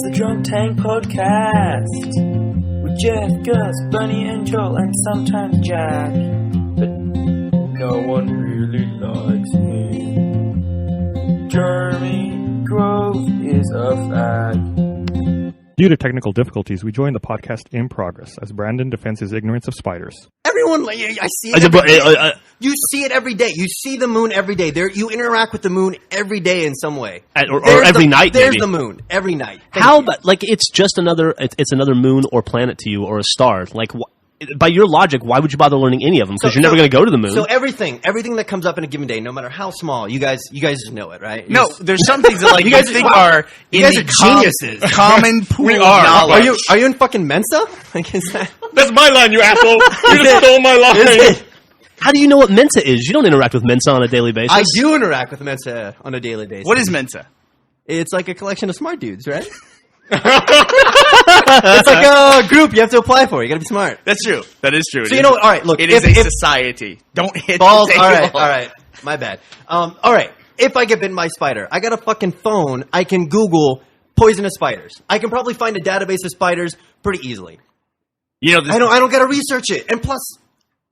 It's the Drunk Tank Podcast with Jeff, Gus, Bunny, and Joel, and sometimes Jack. But no one really likes him. Jeremy Grove is a fag. Due to technical difficulties, we join the podcast in progress as Brandon defends his ignorance of spiders. Everyone, I see it every day. You see it every day. You see the moon every day. You interact with the moon every day in some way. Or every night, There's maybe. the moon every night. How, but like it's just another, it's another moon or planet to you or a star. Like, by your logic, why would you bother learning any of them? Because you're never going to go to the moon. So everything that comes up in a given day, no matter how small, you guys just know it, right? No, there's some things that like you guys think are you guys are geniuses. Common pool We of are. knowledge. Are you in fucking Mensa? Like, is that? That's my line, you asshole! You just stole my line! How do you know what Mensa is? You don't interact with Mensa on a daily basis. I do interact with Mensa on a daily basis. What is Mensa? It's like a collection of smart dudes, right? It's like a group you have to apply for. You gotta be smart. That's true. That is true. So you know what? All right, look. It is a society. Don't hit balls. the table. All right. My bad. All right. If I get bitten by a spider, I got a fucking phone. I can Google poisonous spiders. I can probably find a database of spiders pretty easily. You know, this, I don't gotta research it. And plus,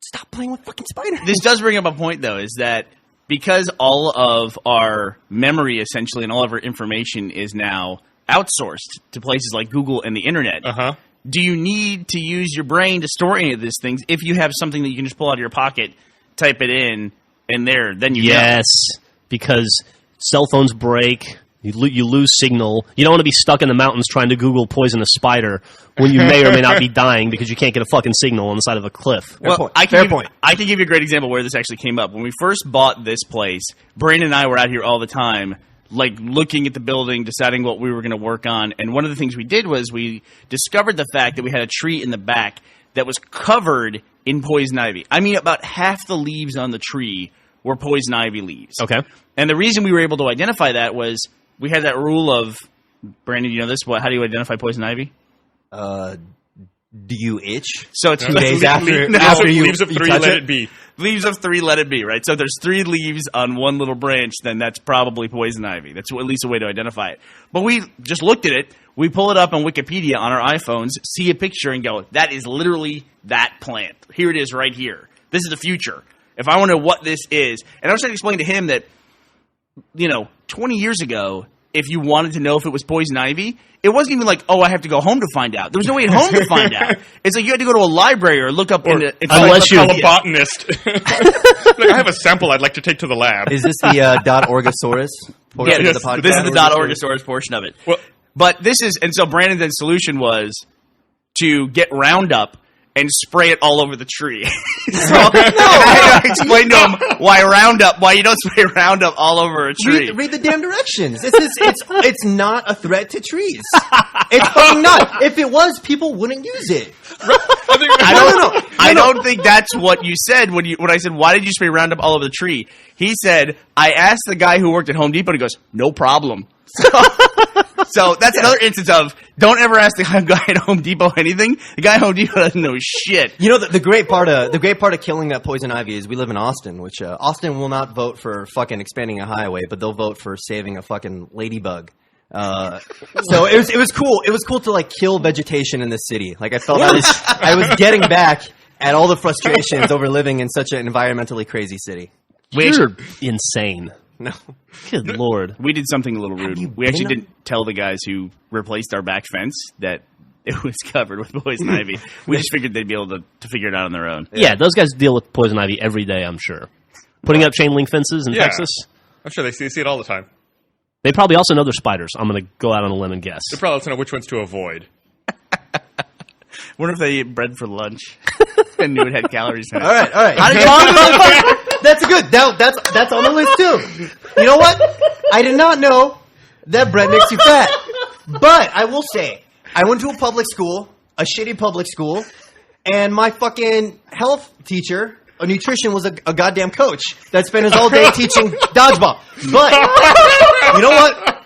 stop playing with fucking spiders. this does bring up a point, though, is that because all of our memory, essentially, and all of our information is now outsourced to places like Google and the internet. Do you need to use your brain to store any of these things if you have something that you can just pull out of your pocket, type it in, and there, then you know? Because cell phones break, you lose signal. You don't want to be stuck in the mountains trying to Google poisonous spider when you may or may not be dying because you can't get a fucking signal on the side of a cliff. Well, I can give you a great example where this actually came up. When we first bought this place, Brandon and I were out here all the time, like looking at the building, deciding what we were going to work on. And one of the things we did was we discovered the fact that we had a tree in the back that was covered in poison ivy. I mean, about half the leaves on the tree were poison ivy leaves. Okay. And the reason we were able to identify that was we had that rule of, Brandon, you know this? How do you identify poison ivy? Do you itch? So it's 2 days after you Leaves of three, touch let it be. Leaves of 3, let it be, right? So if there's 3 leaves on one little branch, then that's probably poison ivy. That's at least a way to identify it. But we just looked at it. We pull it up on Wikipedia on our iPhones, see a picture, and go, that is literally that plant. Here it is right here. This is the future. If I want to know what this is. And I was trying to explain to him that, 20 years ago, if you wanted to know if it was poison ivy, it wasn't even like, I have to go home to find out. There was no way at home to find out. It's like you had to go to a library or look up unless you're a botanist. Like, I have a sample I'd like to take to the lab. Is this the Orgosaurus portion of the podcast? This is the Orgosaurus portion of it. Well, but so Brandon's solution was to get Roundup and spray it all over the tree. So I had to explain to him why you don't spray Roundup all over a tree. Read the damn directions. It's not a threat to trees. It's fucking not. If it was, people wouldn't use it. I don't think that's what you said when I said, why did you spray Roundup all over the tree? He said, I asked the guy who worked at Home Depot, and he goes, no problem. So that's another instance of don't ever ask the guy at Home Depot anything. The guy at Home Depot doesn't know shit. You know, the great part of killing that poison ivy is we live in Austin, which Austin will not vote for fucking expanding a highway, but they'll vote for saving a fucking ladybug. So it was cool. It was cool to like kill vegetation in this city. Like I felt I was getting back at all the frustrations over living in such an environmentally crazy city. You're insane. No. Good Lord. We did something a little rude. We actually didn't tell the guys who replaced our back fence that it was covered with poison ivy. We just figured they'd be able to figure it out on their own. Yeah, those guys deal with poison ivy every day, I'm sure. Putting up chain link fences in Texas. I'm sure they see it all the time. They probably also know they're spiders. I'm going to go out on a limb and guess. They probably also know which ones to avoid. Wonder if they ate bread for lunch and knew it had calories in it. All right. How did you That's a good. That's on the list too. You know what? I did not know that bread makes you fat. But I will say, I went to a public school, a shitty public school, and my fucking health teacher, a nutrition, was a goddamn coach that spent his all day teaching dodgeball. But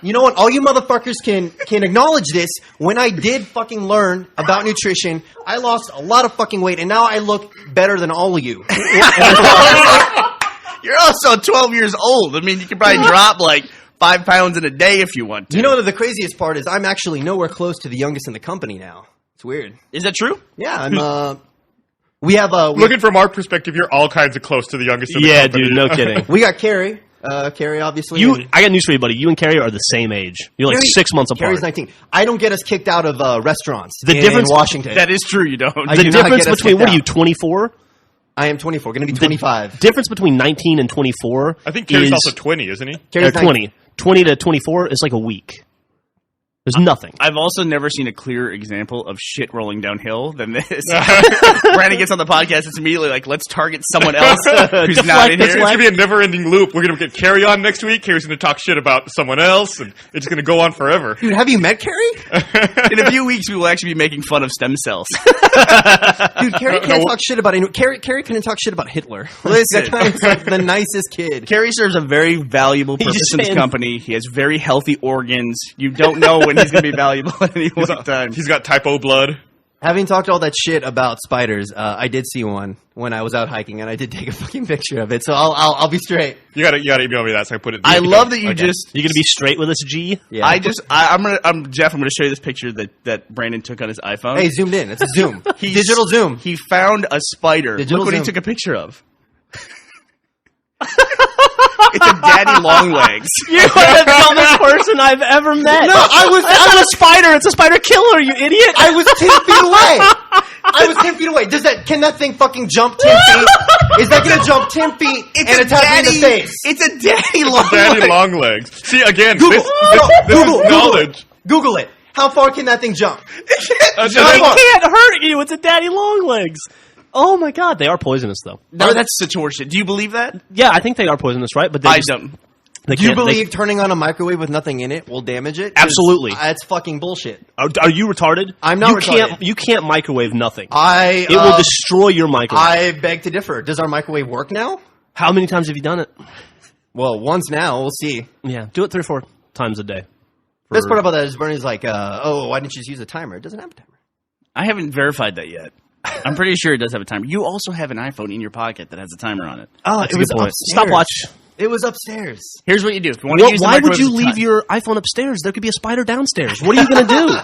you know what? All you motherfuckers can acknowledge this. When I did fucking learn about nutrition, I lost a lot of fucking weight, and now I look better than all of you. You're also 12 years old. I mean, you could probably drop like 5 pounds in a day if you want to. You know what the craziest part is? I'm actually nowhere close to the youngest in the company now. It's weird. Is that true? Yeah, I'm. We have Looking from our perspective, you're all kinds of close to the youngest in the Yeah, company. dude, no kidding. we got Carrie. Carrie, obviously. I got news for you, buddy. You and Carrie are the same age. You're like Carrie- 6 months apart. Carrie's 19. I don't get us kicked out of restaurants The in difference- Washington. That is true. You don't. I The do not difference get us between, kicked what are you, out. 24? I am 24. Going to be 25. Difference between 19 and 24 I think Carrie's is, also 20, isn't he? Carrie's 20. 20 to 24 is like a week. There's nothing. I've also never seen a clearer example of shit rolling downhill than this. Brandon gets on the podcast, it's immediately like, let's target someone else who's not in It's here. going to be a never-ending loop. We're going to get Carrie on next week. Carrie's going to talk shit about someone else, and it's going to go on forever. Dude, have you met Carrie? In a few weeks, we will actually be making fun of stem cells. Dude, Carrie can't talk shit about anyone. Carrie couldn't talk shit about Hitler. Listen. That guy's like the nicest kid. Carrie serves a very valuable purpose just in this saying- company. He has very healthy organs. You don't know when he's going to be valuable at any one time. He's got type O blood. Having talked all that shit about spiders, I did see one when I was out hiking, and I did take a fucking picture of it. So I'll be straight. You gotta email me that so I put it. I love that you just. You gonna be straight with us, G? Yeah. I'm Jeff. I'm gonna show you this picture that Brandon took on his iPhone. Hey, zoomed in. It's a zoom. He's- Digital zoom. He found a spider. Digital Look what he zoom. took a picture of. It's a daddy long legs. You're the dumbest person I've ever met. No, That's not a spider. It's a spider killer, you idiot. I was 10 feet away. I was 10 feet away. Can that thing fucking jump 10 feet? Is that going to jump 10 feet and attack me in the face? It's a daddy long Daddy leg. long legs. See, again, Google. this Google. is knowledge. Google it. How far can that thing jump? It can't hurt you. It's a daddy long legs. Oh my god, they are poisonous though. No, that's such horseshit. Do you believe that? Yeah, I think they are poisonous, right? But they I just, don't. They Do you can't- they- believe turning on a microwave with nothing in it will damage it? 'Cause Absolutely. That's fucking bullshit. Are you retarded? I'm not retarded. You can't microwave nothing. It It will destroy your microwave. I beg to differ. Does our microwave work now? How many times have you done it? Well, once now. We'll see. Yeah, do it 3 or 4 times a day. Best part about that is Bernie's like, why didn't you just use a timer? It doesn't have a timer. I haven't verified that yet. I'm pretty sure it does have a timer. You also have an iPhone in your pocket that has a timer on it. Oh, That's a good point. upstairs. Stopwatch. It was upstairs. Here's what you do. If you want to Well, use the why would microwave you as a leave time- your iPhone upstairs? There could be a spider downstairs. What are you going to do?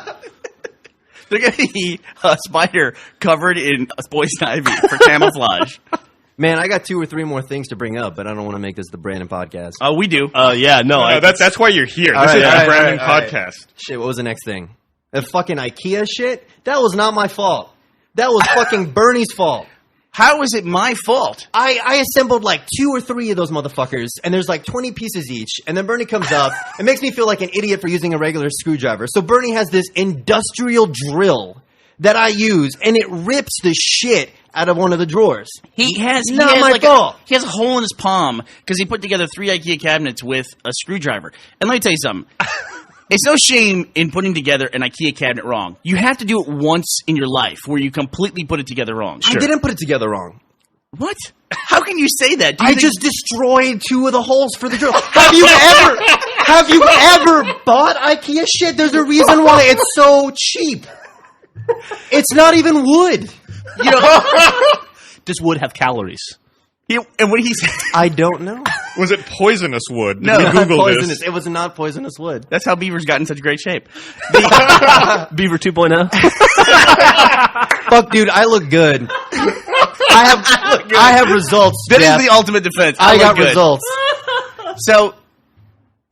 They're going to be a spider covered in poison ivy for camouflage. Man, I got 2 or 3 more things to bring up, but I don't want to make this the Brandon podcast. Oh, we do. Yeah, no. That's why you're here. All This right, is all the right, Brandon all right. podcast. Shit, what was the next thing? The fucking IKEA shit? That was not my fault. That was fucking Bernie's fault. How is it my fault? I assembled like 2 or 3 of those motherfuckers, and there's like 20 pieces each, and then Bernie comes up and makes me feel like an idiot for using a regular screwdriver. So Bernie has this industrial drill that I use, and it rips the shit out of one of the drawers. He has my fault. He has a hole in his palm because he put together 3 IKEA cabinets with a screwdriver. And let me tell you something. It's no shame in putting together an IKEA cabinet wrong. You have to do it once in your life where you completely put it together wrong. I didn't put it together wrong. What? How can you say that? Do you I think- just destroyed 2 of the holes for the drill. Have you ever bought IKEA shit? There's a reason why it's so cheap. It's not even wood. You know, Does wood have calories? and what he said, I don't know. Was it poisonous wood? Did No, we not Google Poisonous. this? It was not poisonous wood. that's how Beaver's got in such great shape. Beaver 2.0? Fuck, dude, I look good. I have results. That Jeff. is the ultimate defense. I look got good. results. So,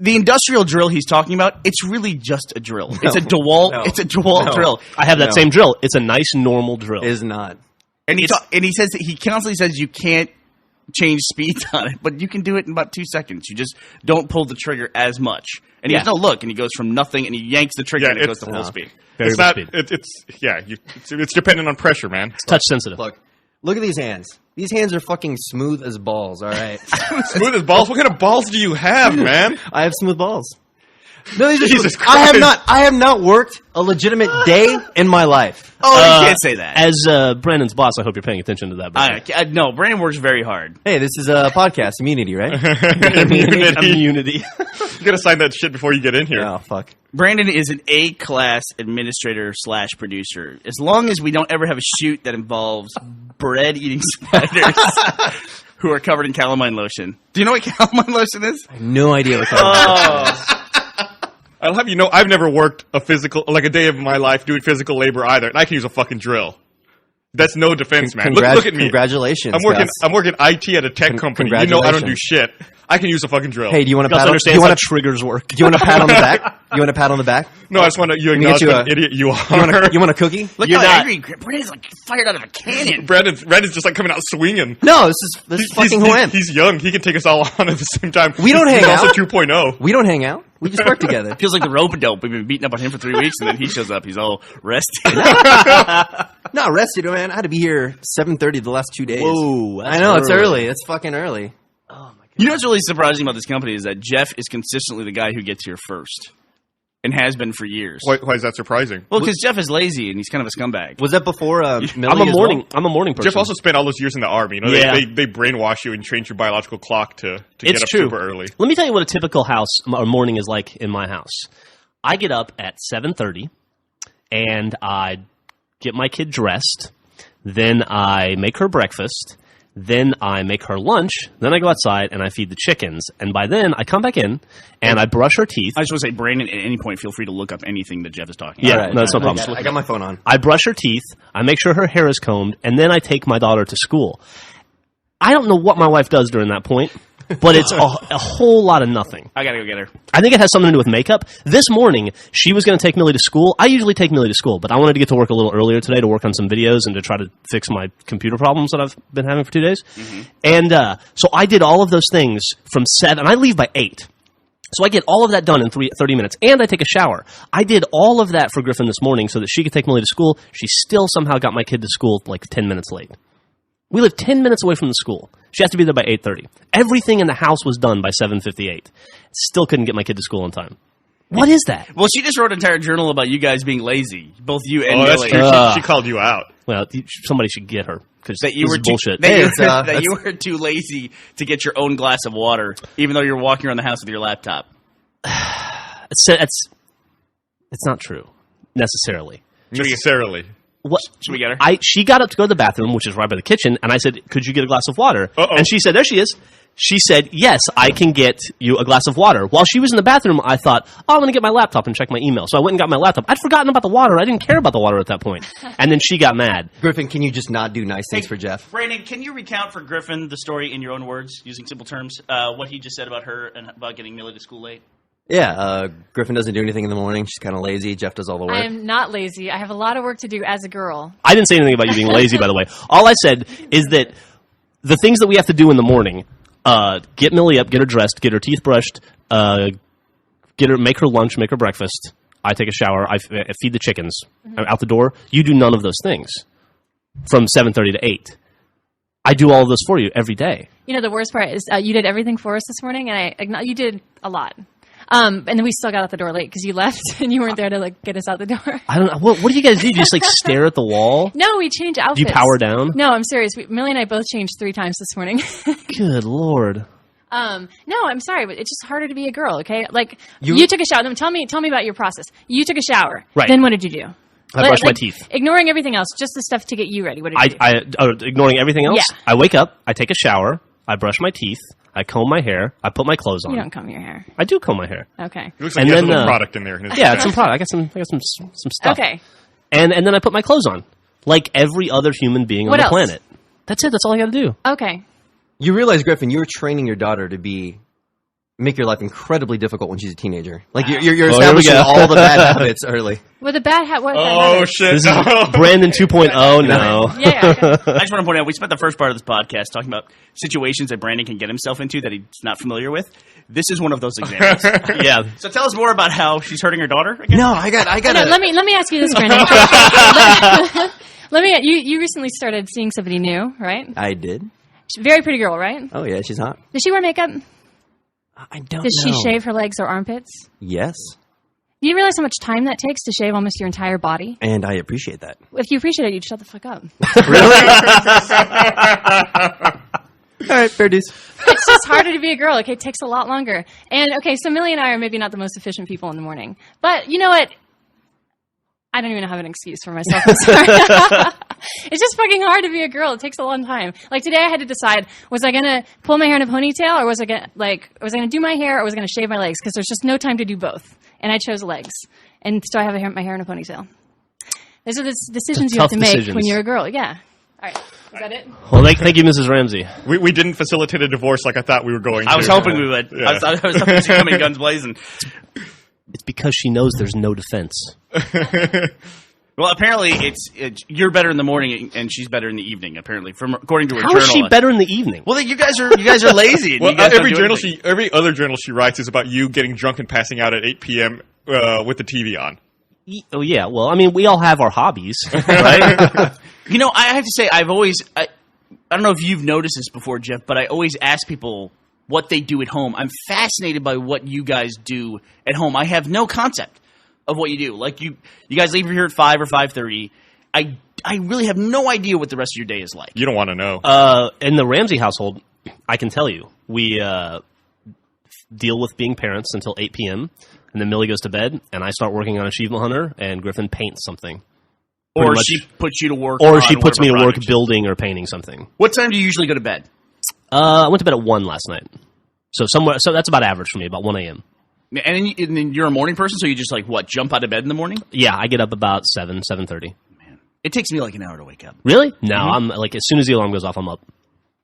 the industrial drill he's talking about, it's really just a drill. It's a DeWalt. No. It's a DeWalt No. drill. I have that No. same drill. It's a nice, normal drill. Is not. And he says that he constantly says you can't change speeds on it, but you can do it in about 2 seconds. You just don't pull the trigger as much. And he Yeah. goes, no, look, and he goes from nothing and he yanks the trigger Yeah, and it goes it's- to full speed. It's Variable not. speed. It's dependent on pressure, man. Touch sensitive. Look at these hands. These hands are fucking smooth as balls, all right? Smooth as balls. What kind of balls do you have, man? I have smooth balls. No, these are Jesus smooth. I Christ. have not worked a legitimate day in my life. Oh, you can't say that. As Brandon's boss, I hope you're paying attention to that. Brandon. No, Brandon works very hard. Hey, this is a podcast, immunity, right? Immunity. Immunity. You gotta sign that shit before you get in here. Oh, fuck. Brandon is an A-class administrator / producer. As long as we don't ever have a shoot that involves bread-eating spiders who are covered in calamine lotion. Do you know what calamine lotion is? No idea what that I'll have you know, I've never worked a day of my life doing physical labor either, and I can use a fucking drill. That's no defense, man. Look at me. Congratulations. I'm working IT at a tech company. You know I don't do shit. I can use a fucking drill. Hey, do you want to Gus understands how triggers work. Do you want a pat on the back? You want a pat on the back? No, I just want to. You acknowledge what an idiot you are. You want a cookie? Look You're how not- angry Brandon's like fired out of a cannon. Brandon's just like coming out swinging. No, this is fucking who I am. He's young. He can take us all on at the same time. We don't hang He's out. also 2.0. We don't hang out. We just work together. Feels like the rope-a-dope. We've been beating up on him for 3 weeks, and then he shows up. He's all rested. Not rested, man. I had to be here 7:30 the last 2 days. Whoa, I know it's early. It's fucking early. You know what's really surprising about this company is that Jeff is consistently the guy who gets here first, and has been for years. Why is that surprising? Well, because Jeff is lazy and he's kind of a scumbag. Was that before Millie I'm a as morning. well? I'm a morning person. Jeff also spent all those years in the army. You know, Yeah. they brainwash you and change your biological clock to get It's up true. super early. Let me tell you what a typical house or morning is like in my house. I get up at 7:30, and I get my kid dressed. Then I make her breakfast. Then I make her lunch. Then I go outside and I feed the chickens. And by then I come back in and I brush her teeth. I just want to say, Brandon, at any point, feel free to look up anything that Jeff is talking Yeah, about. no, that's no problem. I got my phone on. I brush her teeth. I make sure her hair is combed, and then I take my daughter to school. I don't know what my wife does during that point, but it's a whole lot of nothing. I gotta go get her. I think it has something to do with makeup. This morning, she was going to take Millie to school. I usually take Millie to school, but I wanted to get to work a little earlier today to work on some videos and to try to fix my computer problems that I've been having for 2 days. And so I did all of those things from 7. I leave by 8. So I get all of that done in 30 minutes, and I take a shower. I did all of that for Griffin this morning so that she could take Millie to school. She still somehow got my kid to school like 10 minutes late. We live 10 minutes away from the school. She has to be there by 8:30. Everything in the house was done by 7:58. Still couldn't get my kid to school on time. What is that? Well, she just wrote an entire journal about you guys being lazy, both you and Oh, that's Millie. true. She called you out. Well, somebody should get her because That you this were is too, bullshit. That, Hey, you, it's, that you were too lazy to get your own glass of water, even though you're walking around the house with your laptop. It's not true necessarily. Necessarily. What? Should we get her? She got up to go to the bathroom, which is right by the kitchen, and I said, "Could you get a glass of water?" Uh-oh. And she said, "There she is." She said, "Yes, I can get you a glass of water." While she was in the bathroom, I thought, "Oh, I'm going to get my laptop and check my email." So I went and got my laptop. I'd forgotten about the water. I didn't care about the water at that point. And then she got mad. Griffin, can you just not do nice things for Jeff? Brandon, can you recount for Griffin the story in your own words, using simple terms, what he just said about her and about getting Millie to school late? Yeah, Griffin doesn't do anything in the morning. She's kind of lazy. Jeff does all the work. I'm not lazy. I have a lot of work to do as a girl. I didn't say anything about you being lazy, by the way. All I said is that the things that we have to do in the morning, get Millie up, get her dressed, get her teeth brushed, make her lunch, make her breakfast. I take a shower. I feed the chickens. I'm out the door. You do none of those things from 7:30 to 8. I do all of those for you every day. You know, the worst part is you did everything for us this morning, and you did a lot. And then we still got out the door late because you left and you weren't there to like get us out the door. I don't know. What do you guys do? You just like stare at the wall? No, we changed outfits. Do you power down? No, I'm serious. Millie and I both changed 3 times this morning. Good Lord. No, I'm sorry, but it's just harder to be a girl. Okay, like you took a shower. Tell me about your process. You took a shower. Right. Then what did you do? I brushed my teeth. Ignoring everything else, just the stuff to get you ready. What did you do? Ignoring everything else? Yeah. I wake up, I take a shower, I brush my teeth, I comb my hair, I put my clothes on. You don't comb your hair. I do comb my hair. Okay. It looks like And he has then, a little product in there. In his Yeah, bag. it's some product. I got some stuff. Okay. And then I put my clothes on, like every other human being What on the else? planet. That's it. That's all I got to do. Okay. You realize, Griffin, you were training your daughter to make your life incredibly difficult when she's a teenager. Like you're Oh, here we establishing go. all the bad habits early. With a bad hat. What? Oh, shit. This is Brandon 2.0. No. Yeah. Okay. I just want to point out, we spent the first part of this podcast talking about situations that Brandon can get himself into that he's not familiar with. This is one of those examples. Yeah. So tell us more about how she's hurting her daughter again. No, I got. No, let me ask you this, Brandon. You recently started seeing somebody new, right? I did. Very pretty girl, right? Oh yeah, she's hot. Does she wear makeup? I don't. Does she shave her legs or armpits? Yes, Do you realize how much time that takes to shave almost your entire body? and I appreciate that. If you appreciate it, you'd shut the fuck up. All right, fair dues. It's just harder to be a girl. Okay, it takes a lot longer. And okay, so Millie and I are maybe not the most efficient people in the morning, but you know what? I don't even have an excuse for myself. I'm sorry. It's just fucking hard to be a girl. It takes a long time. Like today, I had to decide: was I gonna pull my hair in a ponytail, or was I gonna do my hair, or was I gonna shave my legs? Because there's just no time to do both. And I chose legs, and so I have my hair in a ponytail. Those are the decisions you have to make when you're a girl. Yeah. All right. Is that it? Well, thank you, Mrs. Ramsey. We didn't facilitate a divorce like I thought we were going to. I was hoping we would. Yeah. I was hoping she'd come in guns blazing. It's because she knows there's no defense. Well, apparently you're better in the morning and she's better in the evening. Apparently, according to her How journal. is she better in the evening? Well, you guys are lazy. And Well, you guys don't do every anything. every other journal she writes is about you getting drunk and passing out at 8 p.m. With the TV on. Oh yeah. Well, I mean, we all have our hobbies, right? You know, I have to say, I don't know if you've noticed this before, Jeff, but I always ask people what they do at home. I'm fascinated by what you guys do at home. I have no concept of what you do. Like you guys leave here at 5 or 5:30. I really have no idea what the rest of your day is like. You don't want to know. In the Ramsey household, I can tell you, we deal with being parents until 8 p.m., and then Millie goes to bed, and I start working on Achievement Hunter, and Griffin paints something. Or Pretty much. she puts you to work. Or on she puts me to whatever work project. building or painting something. What time do you usually go to bed? I went to bed at 1 last night. So that's about average for me, about 1 a.m. And then you're a morning person, so you just jump out of bed in the morning? Yeah, I get up about 7:30. It takes me like an hour to wake up. Really? No, I'm like, as soon as the alarm goes off, I'm up.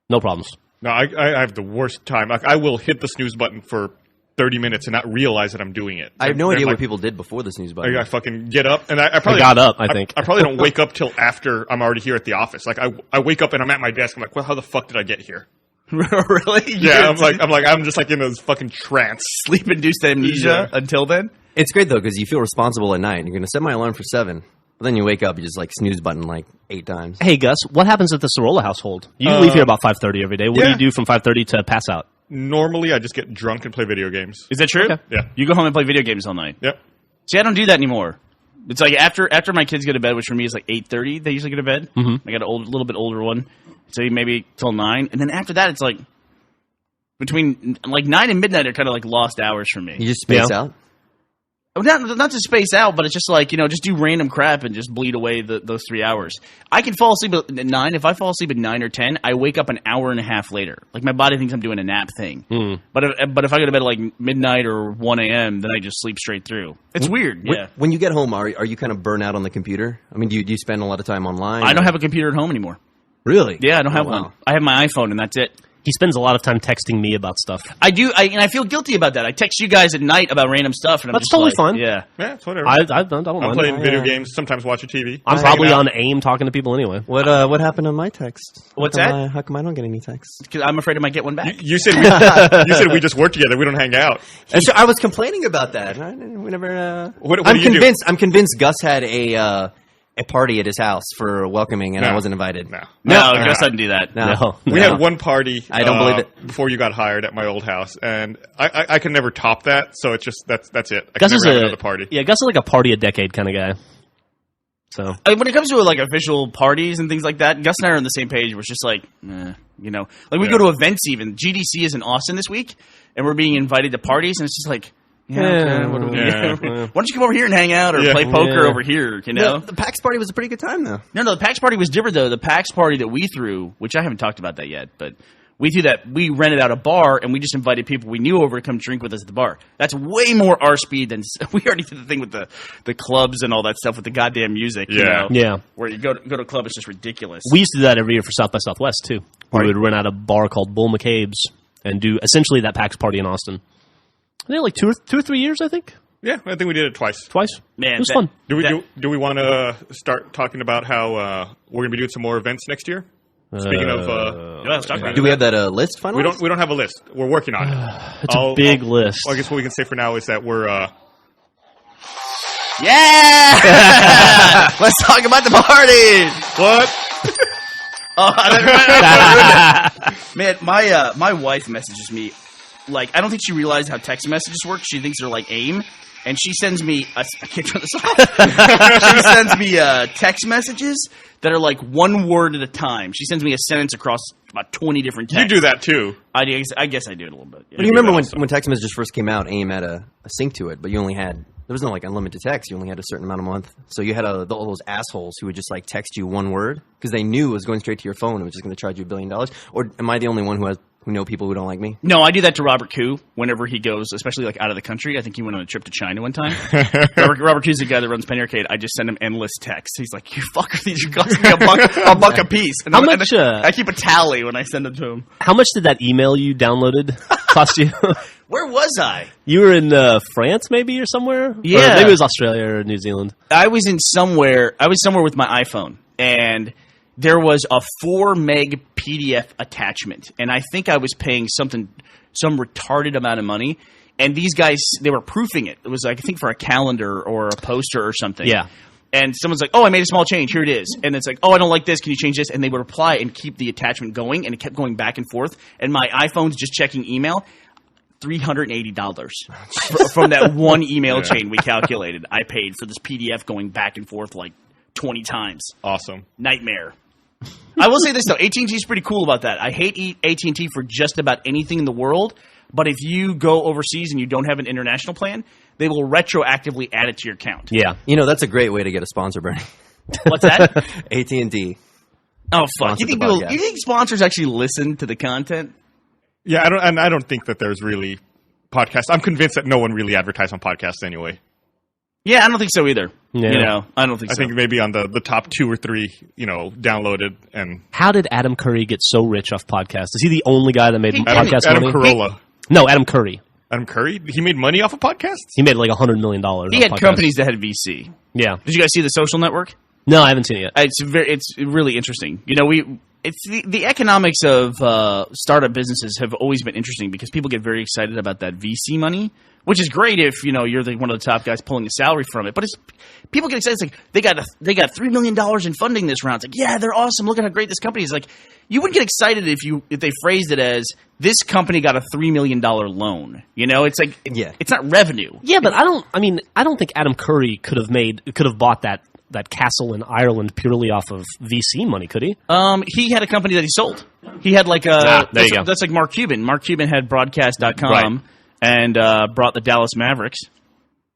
No problems. No, I have the worst time. Like, I will hit the snooze button for 30 minutes and not realize that I'm doing it. I have no And idea like, what people did before the snooze button. I fucking get up, and I probably got up, I think. I probably don't wake up till after I'm already here at the office. Like I wake up and I'm at my desk. I'm like, well, how the fuck did I get here? Really? Yeah, I'm just like in this fucking trance. Sleep-induced amnesia until then? It's great though because you feel responsible at night. You're going to set my alarm for 7, but then you wake up, you just snooze button 8 times. Hey, Gus, what happens at the Sorolla household? You leave here about 5:30 every day. What do yeah. you do from 5:30 to pass out? Normally, I just get drunk and play video games. Is that true? Okay. Yeah. You go home and play video games all night. Yep. See, I don't do that anymore. It's like after my kids go to bed, which for me is 8:30. They usually go to bed. Mm-hmm. I got a little bit older one, so maybe till 9, and then after that, it's between 9 and midnight are kind of lost hours for me. You just space Yeah. out? Not to space out, but it's just just do random crap and just bleed away those 3 hours. I can fall asleep at 9. If I fall asleep at 9 or 10, I wake up an hour and a half later. My body thinks I'm doing a nap thing. But if I go to bed at midnight or 1 a.m., then I just sleep straight through. It's weird. Yeah. When you get home, are you kind of burnt out on the computer? I mean, do you spend a lot of time online? I don't have a computer at home anymore. Really? Yeah, I don't have Oh, wow. one. I have my iPhone, and that's it. He spends a lot of time texting me about stuff. I do, and I feel guilty about that. I text you guys at night about random stuff, and I'm That's just totally fine. Yeah. Yeah, it's whatever. I don't I'm mind. playing video games, sometimes watching TV. I'm Hanging probably out. on AIM talking to people anyway. What happened on my text? What's How come that? how come I don't get any texts? 'Cause I'm afraid I might get one back. You said we just work together. We don't hang out. And so I was complaining about that. We never. What I'm do you do? convinced. I'm convinced Gus had a party at his house for welcoming, and I No. wasn't invited. No. No, Gus doesn't do that. No. We had one party. I don't believe it. Before you got hired at my old house, and I can never top that. So it's just that's it. I Gus can is never have another party. Yeah, Gus is like a party a decade kind of guy. So When it comes to official parties and things like that, Gus and I are on the same page. We're just we go to events even. GDC is in Austin this week, and we're being invited to parties, and it's just okay, what do we do? Yeah. Why don't you come over here and hang out or Yeah. play poker Yeah. over here? You know. The PAX party was a pretty good time, though. No, the PAX party was different though. The PAX party that we threw, which I haven't talked about that yet, but we threw that. We rented out a bar and we just invited people we knew over to come drink with us at the bar. That's way more our speed than we already did the thing with the clubs and all that stuff with the goddamn music. You Yeah. know? Yeah. Where you go to a club, it's just ridiculous. we used to do that every year for South by Southwest too. We would rent out a bar called Bull McCabe's and do essentially that PAX party in Austin. I think 2 or 3 years, I think. Yeah, I think we did it twice. Twice. Man, it was that- fun. Do we want to start talking about how we're going to be doing some more events next year? Speaking of, Yeah, let's talk about Do it. we have that list finally? we don't have a list. We're working on it. It's a big list. I guess what we can say for now is that we're Yeah! Let's talk about the party. what? Man, my wife messages me I don't think she realized how text messages work. She thinks they're like AIM, and she sends me I can't turn this off. She sends me text messages that are one word at a time. She sends me a sentence across about 20 different You texts. do that too. I guess I do it a little bit. Yeah. But you remember that when, also. when text messages first came out, AIM had a sync to it, but you only had there was no like unlimited text. You only had a certain amount a month. So you had all those assholes who would just like text you one word because they knew it was going straight to your phone and was just going to charge you $1 billion. Or am I the only one who know people who don't like me? No, I do that to Robert Koo whenever he goes, especially like out of the country. I think he went on a trip to China one time. Robert Koo's the guy that runs Penny Arcade. I just send him endless texts. He's like, "You fucker, these are costing me a buck a piece." And How much? I keep a tally when I send them to him. How much did that email you downloaded cost you? Where was I? You were in France, maybe, or somewhere. Yeah. Or maybe it was Australia or New Zealand. I was somewhere with my iPhone, and there was a 4 meg PDF attachment, and I think I was paying some retarded amount of money. And these guys, they were proofing it. It was like, I think for a calendar or a poster or something. Yeah. And someone's like, "Oh, I made a small change. Here it is." And it's like, "Oh, I don't like this. Can you change this?" And they would reply and keep the attachment going, and it kept going back and forth. And my iPhone's just checking email. $380 from that one email chain we calculated. I paid for this PDF going back and forth like 20 times. Awesome. Nightmare. I will say this though, AT&T is pretty cool about that. I hate AT&T for just about anything in the world, but if you go overseas and you don't have an international plan, they will retroactively add it to your account. Yeah. You know, that's a great way to get a sponsor, Bernie. What's that? AT&T. Oh fuck! Sponsor the podcast. You think sponsors actually listen to the content? Yeah, I don't think that there's really podcasts. I'm convinced that no one really advertised on podcasts anyway. Yeah, I don't think so either. Yeah. You know, I don't think I so. think maybe on the top 2 or 3, downloaded and How did Adam Curry get so rich off podcasts? Is he the only guy that made podcast Adam money? Carolla. No, Adam Curry. Adam Curry? He made money off of podcasts? He made like $100 million. He had companies that had VC. Yeah. Did you guys see The Social Network? No, I haven't seen it yet. It's really interesting. You know, it's the economics of startup businesses have always been interesting because people get very excited about that VC money, which is great if you're one of the top guys pulling a salary from it. But people get excited. It's like they got $3 million in funding this round. It's like, yeah, they're awesome. Look at how great this company is. Like, you wouldn't get excited if they phrased it as this company got a $3 million loan. You know, it's like it's not revenue. Yeah, but I don't think Adam Curry could have bought that castle in Ireland purely off of VC money, could he? He had a company that he sold. He had like there you go. That's like Mark Cuban. Mark Cuban had broadcast.com Right. and brought the Dallas Mavericks.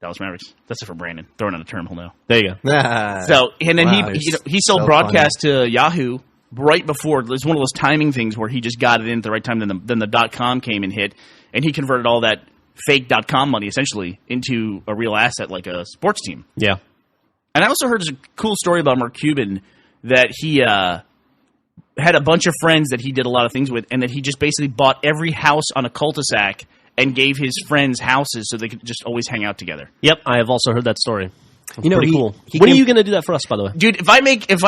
That's it for Brandon. Throwing out a term, he'll know. There you go. So, and then Wow, he sold so broadcast to Yahoo right before. It was one of those timing things where he just got it in at the right time. Then the .com came and hit, and he converted all that fake .com money essentially into a real asset like a sports team. Yeah. And I also heard a cool story about Mark Cuban that he had a bunch of friends that he did a lot of things with, and that he just basically bought every house on a cul-de-sac and gave his friends houses so they could just always hang out together. Yep, I have also heard that story. You know, Pretty cool. he When are came- you going to do that for us, by the way? Dude, if I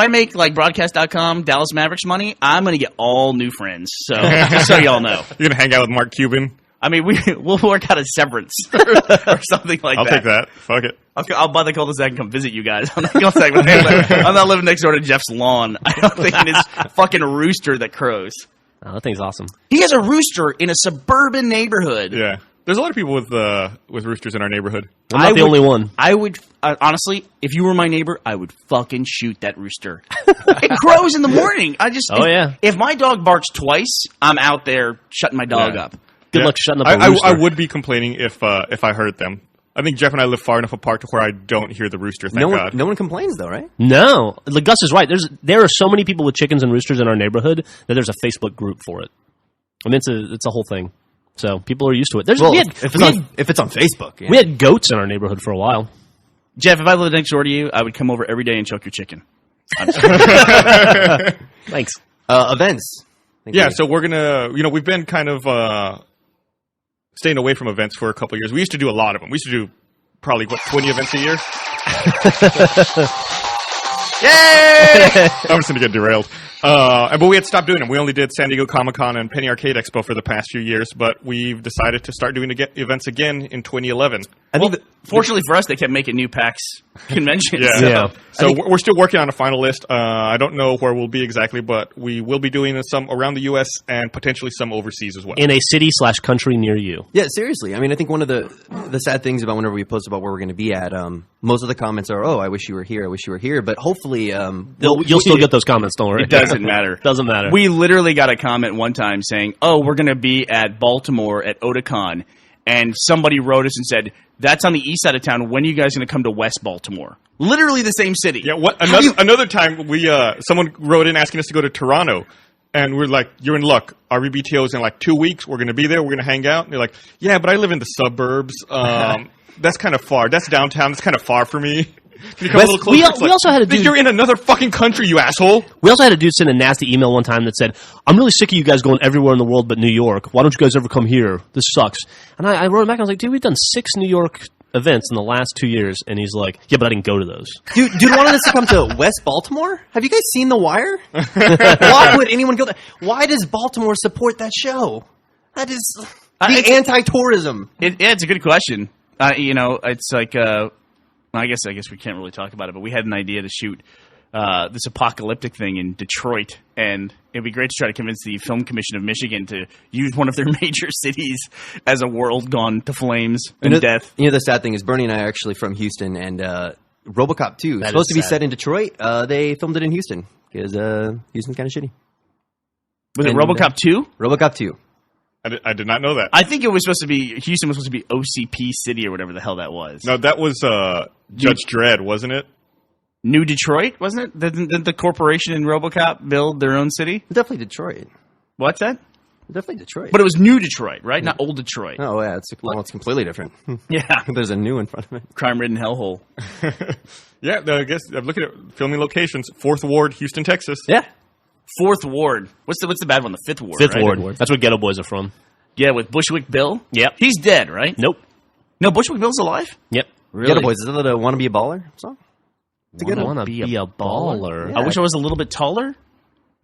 make like broadcast.com Dallas Mavericks money, I'm going to get all new friends. So just so y'all know. You're going to hang out with Mark Cuban? I mean, we'll work out a severance or something like I'll that. take that. Fuck it. I'll buy the cul-de-sac and come visit you guys. I'm not living next door to Jeff's lawn. I don't think in his fucking rooster that crows. Oh, that thing's awesome. He has a rooster in a suburban neighborhood. Yeah. There's a lot of people with roosters in our neighborhood. I'm not the only one. I would honestly, if you were my neighbor, I would fucking shoot that rooster. It crows in the morning. If my dog barks twice, I'm out there shutting my dog up. Good Yeah. luck shutting up a rooster. I would be complaining if I heard them. I think Jeff and I live far enough apart to where I don't hear the rooster, thank God. No one complains though, right? No, like Gus is right. There are so many people with chickens and roosters in our neighborhood that there's a Facebook group for it. I mean, it's a whole thing. So people are used to it. If it's on Facebook, yeah. We had goats in our neighborhood for a while. Jeff, if I lived next door to you, I would come over every day and choke your chicken. Thanks. Events. Yeah, so we're going to, we've been kind of staying away from events for a couple of years. We used to do a lot of them. We used to do probably, 20 events a year? Yay! I'm just going to get derailed. But we had stopped doing them. We only did San Diego Comic-Con and Penny Arcade Expo for the past few years, but we've decided to start doing events again in 2011. Fortunately for us, they kept making new PAX conventions. Yeah. So we're still working on a final list. I don't know where we'll be exactly, but we will be doing some around the U.S. and potentially some overseas as well. In a city/country near you. Yeah, seriously. I mean, I think one of the sad things about whenever we post about where we're going to be at, most of the comments are, "Oh, I wish you were here. I wish you were here." But hopefully, you'll still get those comments. Don't worry. It doesn't matter. Doesn't matter. We literally got a comment one time saying, "Oh, we're going to be at Baltimore at Otakon." and somebody wrote us and said, "That's on the east side of town. When are you guys going to come to West Baltimore?" Literally the same city. Yeah. What? Another time, someone wrote in asking us to go to Toronto, and we're like, "You're in luck. Our BTO is in like 2 weeks. We're going to be there. We're going to hang out." And they're like, "Yeah, but I live in the suburbs. That's kind of far. That's downtown. That's kind of far for me." Can you come a little closer? We also had a dude. You're in another fucking country, you asshole. We also had a dude send a nasty email one time that said, "I'm really sick of you guys going everywhere in the world but New York. Why don't you guys ever come here? This sucks." And I wrote him back. I was like, "Dude, we've done 6 New York events in the last 2 years," and he's like, "Yeah, but I didn't go to those." Dude wanted us to come to West Baltimore? Have you guys seen The Wire? Why would anyone go there? Why does Baltimore support that show? That is the anti-tourism. It's a good question. It's like I guess we can't really talk about it, but we had an idea to shoot this apocalyptic thing in Detroit, and it'd be great to try to convince the Film Commission of Michigan to use one of their major cities as a world gone to flames and death. The sad thing is Bernie and I are actually from Houston, and RoboCop 2 is supposed to be set in Detroit. They filmed it in Houston because Houston's kind of shitty. Was it RoboCop 2? RoboCop 2. I did not know that. I think it was supposed to be Houston was supposed to be OCP City or whatever the hell that was. No, that was Judge Dredd, wasn't it? New Detroit, wasn't it? Didn't the corporation in RoboCop build their own city? Definitely Detroit. What's that? Definitely Detroit. But it was New Detroit, right? Not Old Detroit. Oh, yeah. It's completely different. Yeah. There's a new in front of it. Crime-ridden hellhole. Yeah, I guess I'm looking at filming locations. 4th Ward, Houston, Texas. Yeah. 4th Ward. What's the bad one? The 5th Ward, Fifth right? Ward. That's where Ghetto Boys are from. Yeah, with Bushwick Bill? Yep. He's dead, right? Nope. No, Bushwick Bill's alive? Yep. Really? Ghetto Boys. Is that a Wanna Be a Baller song? It's a good one. Wanna be a baller. I wish I was a little bit taller.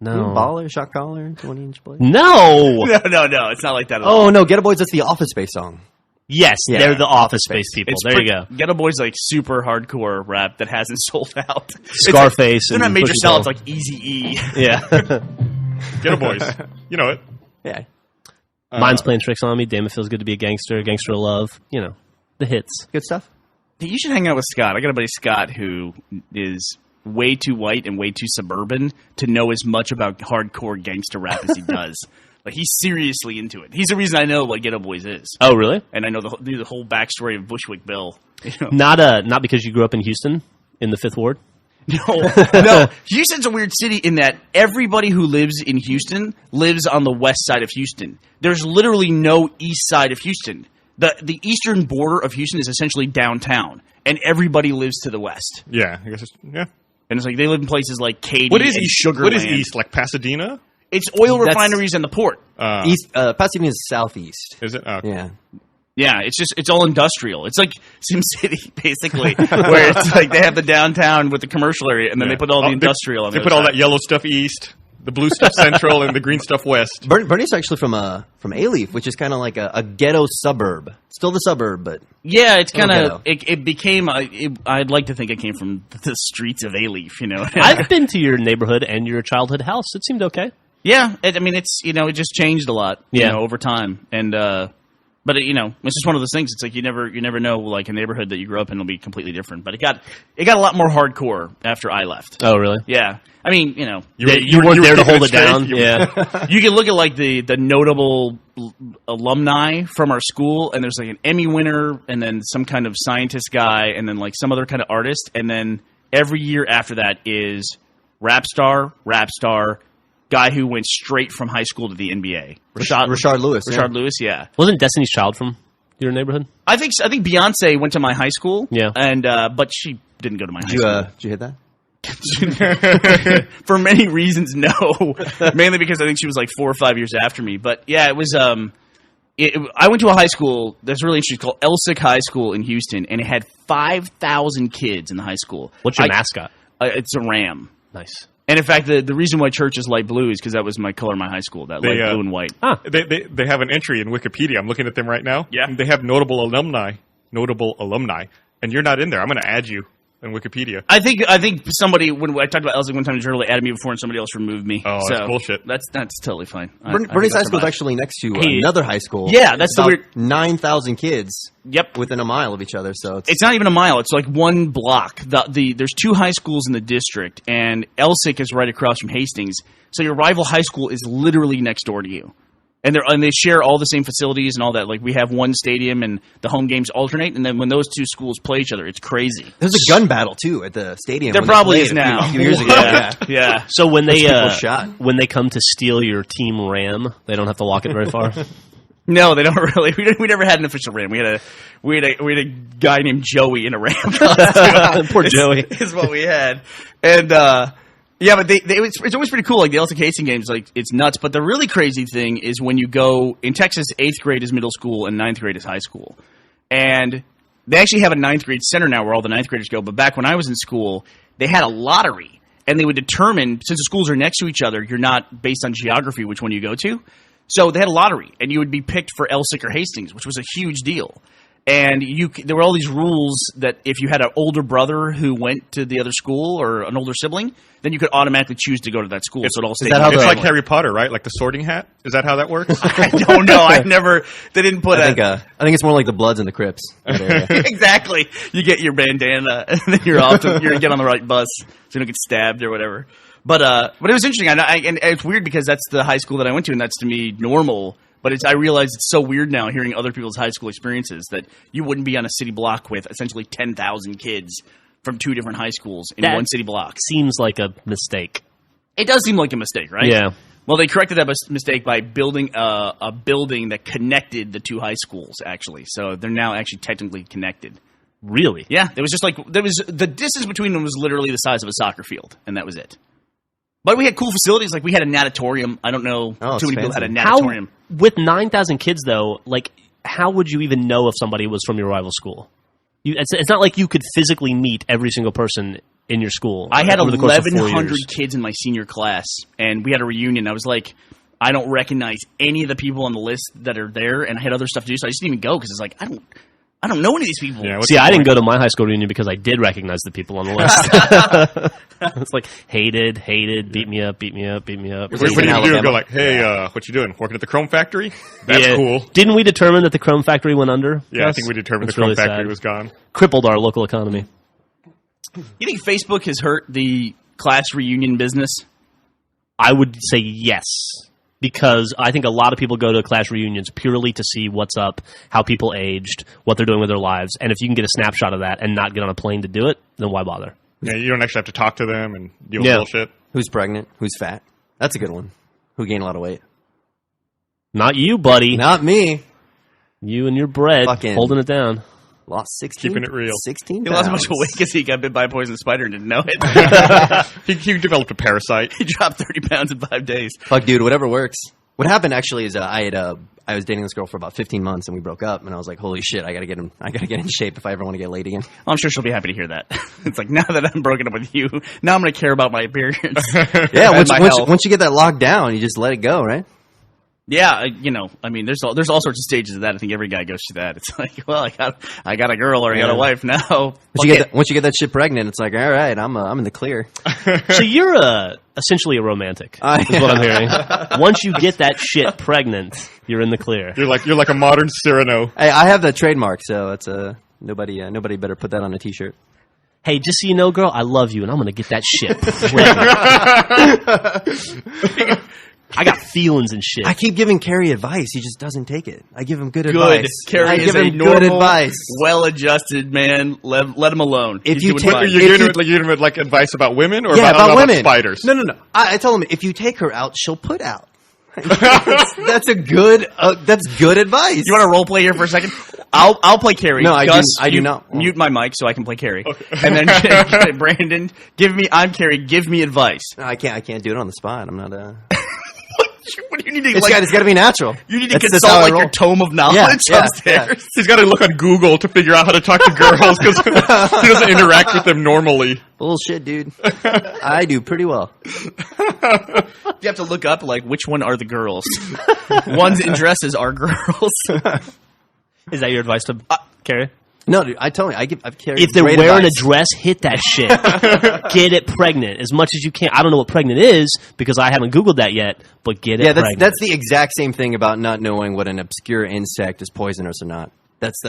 No. Baller, shot collar, 20-inch blade. No. No, it's not like that at all. Oh, no. Ghetto Boys, that's the Office Space song. Yes, Yeah. they're the Office Space people. It's There you go. Ghetto Boys like super hardcore rap that hasn't sold out. Scarface. They're not and major Pusha salads T. like Eazy-E. Yeah. Ghetto Boys. You know it. Yeah. Mine's playing tricks on me. Damn, it feels good to be a gangster. Gangster of love. The hits. Good stuff. You should hang out with Scott. I got a buddy Scott who is way too white and way too suburban to know as much about hardcore gangster rap as he does. Like, he's seriously into it. He's the reason I know what Ghetto Boys is. Oh, really? And I know the whole backstory of Bushwick Bill. Not because you grew up in Houston in the 5th Ward. No. Houston's a weird city in that everybody who lives in Houston lives on the west side of Houston. There's literally no east side of Houston. The eastern border of Houston is essentially downtown, and everybody lives to the west. Yeah, I guess yeah. And it's like they live in places like Katy What is and east? Sugar What is Land. east? Like Pasadena? It's oil That's- refineries and the port. East, Pasadena is southeast. Is it? Oh, okay. Yeah. Yeah, it's all industrial. It's like SimCity, basically, where it's like they have the downtown with the commercial area, and then they put all the industrial on the They put other all side. that yellow stuff east, the blue stuff central, and the green stuff west. Bernie's actually from A-Leaf, which is kind of like a ghetto suburb. Still the suburb, but Yeah, it's kind Little of it became. I'd like to think it came from the streets of A-Leaf, I've been to your neighborhood and your childhood house. It seemed okay. Yeah, it's it just changed a lot, Yeah. over time, and but it's just one of those things. It's like you never know, like a neighborhood that you grew up in will be completely different. But it got a lot more hardcore after I left. Oh, really? Yeah, I mean, You weren't there to keeping hold it it down. straight. Yeah. you can look at like the notable alumni from our school, and there's like an Emmy winner, and then some kind of scientist guy, and then like some other kind of artist, and then every year after that is rap star, guy who went straight from high school to the NBA. Rashard Lewis. Rashard Lewis, yeah. Wasn't Destiny's Child from your neighborhood? I think Beyonce went to my high school. Yeah. and but she didn't go to my high school. Did you hit that? For many reasons, no. Mainly because I think she was like 4 or 5 years after me. But yeah, it was. I went to a high school that's really interesting. It's called Elsick High School in Houston, and it had 5,000 kids in the high school. What's your mascot? It's a ram. Nice. And in fact, the reason why church is light blue is because that was my color in my high school, that light blue and white. They have an entry in Wikipedia. I'm looking at them right now. Yeah. And they have notable alumni, and you're not in there. I'm going to add you in Wikipedia. I think somebody, when I talked about Elsick one time in the journal, they added me before and somebody else removed me. Oh, that's bullshit. That's totally fine. I think Bernie's high I'll school is survive. actually next to another high school. Yeah, that's the About weird- 9,000 kids Yep. within a mile of each other. So It's not even a mile. It's like one block. There's 2 high schools in the district, and Elsick is right across from Hastings. So your rival high school is literally next door to you. And they share all the same facilities and all that. Like we have one stadium and the home games alternate, and then when those two schools play each other, it's crazy. There's a gun battle too at the stadium. There when probably they is played now. a few years ago. Yeah. So when they people shot. when they come to steal your team RAM, they don't have to walk it very far. No, they don't really. We never had an official Ram. We had a guy named Joey in a Ram costume. Poor Joey. Is what we had, and yeah, but it's always pretty cool. Like the Elsa Casing games, like it's nuts. But the really crazy thing is when you go in Texas, 8th grade is middle school and 9th grade is high school, and they actually have a 9th grade center now where all the 9th graders go. But back when I was in school, they had a lottery, and they would determine, since the schools are next to each other, you're not based on geography which one you go to. So they had a lottery, and you would be picked for Elsick or Hastings, which was a huge deal. And there were all these rules that if you had an older brother who went to the other school or an older sibling, then you could automatically choose to go to that school. So it all stayed. It's like Harry Potter, right? Like the Sorting Hat. Is that how that works? I don't know. They didn't put I think it's more like the Bloods and the Crips. Exactly. You get your bandana, and then you're off to get on the right bus, so you don't get stabbed or whatever. But it was interesting, and it's weird because that's the high school that I went to, and that's to me normal. But I realize it's so weird now hearing other people's high school experiences that you wouldn't be on a city block with essentially 10,000 kids from 2 different high schools in one city block. Seems like a mistake. It does seem like a mistake, right? Yeah. Well, they corrected that mistake by building a building that connected the 2 high schools, actually. So they're now actually technically connected. Really? Yeah. There was the distance between them was literally the size of a soccer field, and that was it. But we had cool facilities. Like we had a natatorium. I don't know too many people had a natatorium. With 9,000 kids, though, like how would you even know if somebody was from your rival school? It's not like you could physically meet every single person in your school. I had over the course of 4 1,100 years. kids in my senior class, and we had a reunion. I was like, I don't recognize any of the people on the list that are there, and I had other stuff to do, so I just didn't even go because it's like I don't know any of these people. Yeah, See, I didn't go to my high school reunion because I did recognize the people on the list. It's like hated, beat me up. What do you do? Go like, hey, what you doing? Working at the Chrome Factory? That's cool. Didn't we determine that the Chrome Factory went under? Yeah, I think we determined That's the Chrome really Factory sad. was gone. Crippled our local economy. You think Facebook has hurt the class reunion business? I would say yes. Because I think a lot of people go to class reunions purely to see what's up, how people aged, what they're doing with their lives. And if you can get a snapshot of that and not get on a plane to do it, then why bother? Yeah, you don't actually have to talk to them and deal with bullshit. Who's pregnant? Who's fat? That's a good one. Who gained a lot of weight? Not you, buddy. Not me. You and your bread Fucking- holding it down. Lost 16. Keeping it real. 16 He lost a bunch of pounds. weight because he got bit by a poisonous spider and didn't know it. He developed a parasite. He dropped 30 pounds in 5 days. Fuck, dude, whatever works. What happened actually is I was dating this girl for about 15 months and we broke up, and I was like, holy shit, I gotta get in shape if I ever want to get laid again. Well, I'm sure she'll be happy to hear that. It's like, now that I'm broken up with you, now I'm going to care about my appearance. Yeah, and my health. once you get that locked down, you just let it go, right? Yeah, I mean, there's all sorts of stages of that. I think every guy goes through that. It's like, well, I got a girl or I got a wife now. Once you get that shit pregnant, it's like, all right, I'm in the clear. So you're essentially a romantic, is what I'm hearing. Once you get that shit pregnant, you're in the clear. You're like a modern Cyrano. Hey, I have that trademark, so it's nobody better put that on a t-shirt. Hey, just so you know, girl, I love you, and I'm going to get that shit pregnant. I got feelings and shit. I keep giving Carrie advice. He just doesn't take it. I give him good Good. advice. Carrie I is give a him normal, good advice. well-adjusted man. Let him alone. If He's you doing take- fine. You're giving him like advice about women or Yeah, about women. spiders? No. I tell him if you take her out, she'll put out. that's good advice. You want to role play here for a second? I'll play Carrie. No, I Gus, do you not. Mute my mic so I can play Carrie. Okay. And then Brandon, I'm Carrie. Give me advice. No, I can't do it on the spot. I'm not. What do you need to It's got to be natural. You need to That's consult how I like roll. your tome of knowledge upstairs. Yeah. He's got to look on Google to figure out how to talk to girls because he doesn't interact with them normally. Bullshit, dude. I do pretty well. You have to look up like which one are the girls. Ones in dresses are girls. Is that your advice to Carrie? No, dude. I've Carrie. If they're great wearing advice. a dress, hit that shit. Get it pregnant as much as you can. I don't know what pregnant is because I haven't Googled that yet, but get it pregnant. That's the exact same thing about not knowing what an obscure insect is poisonous or not. That's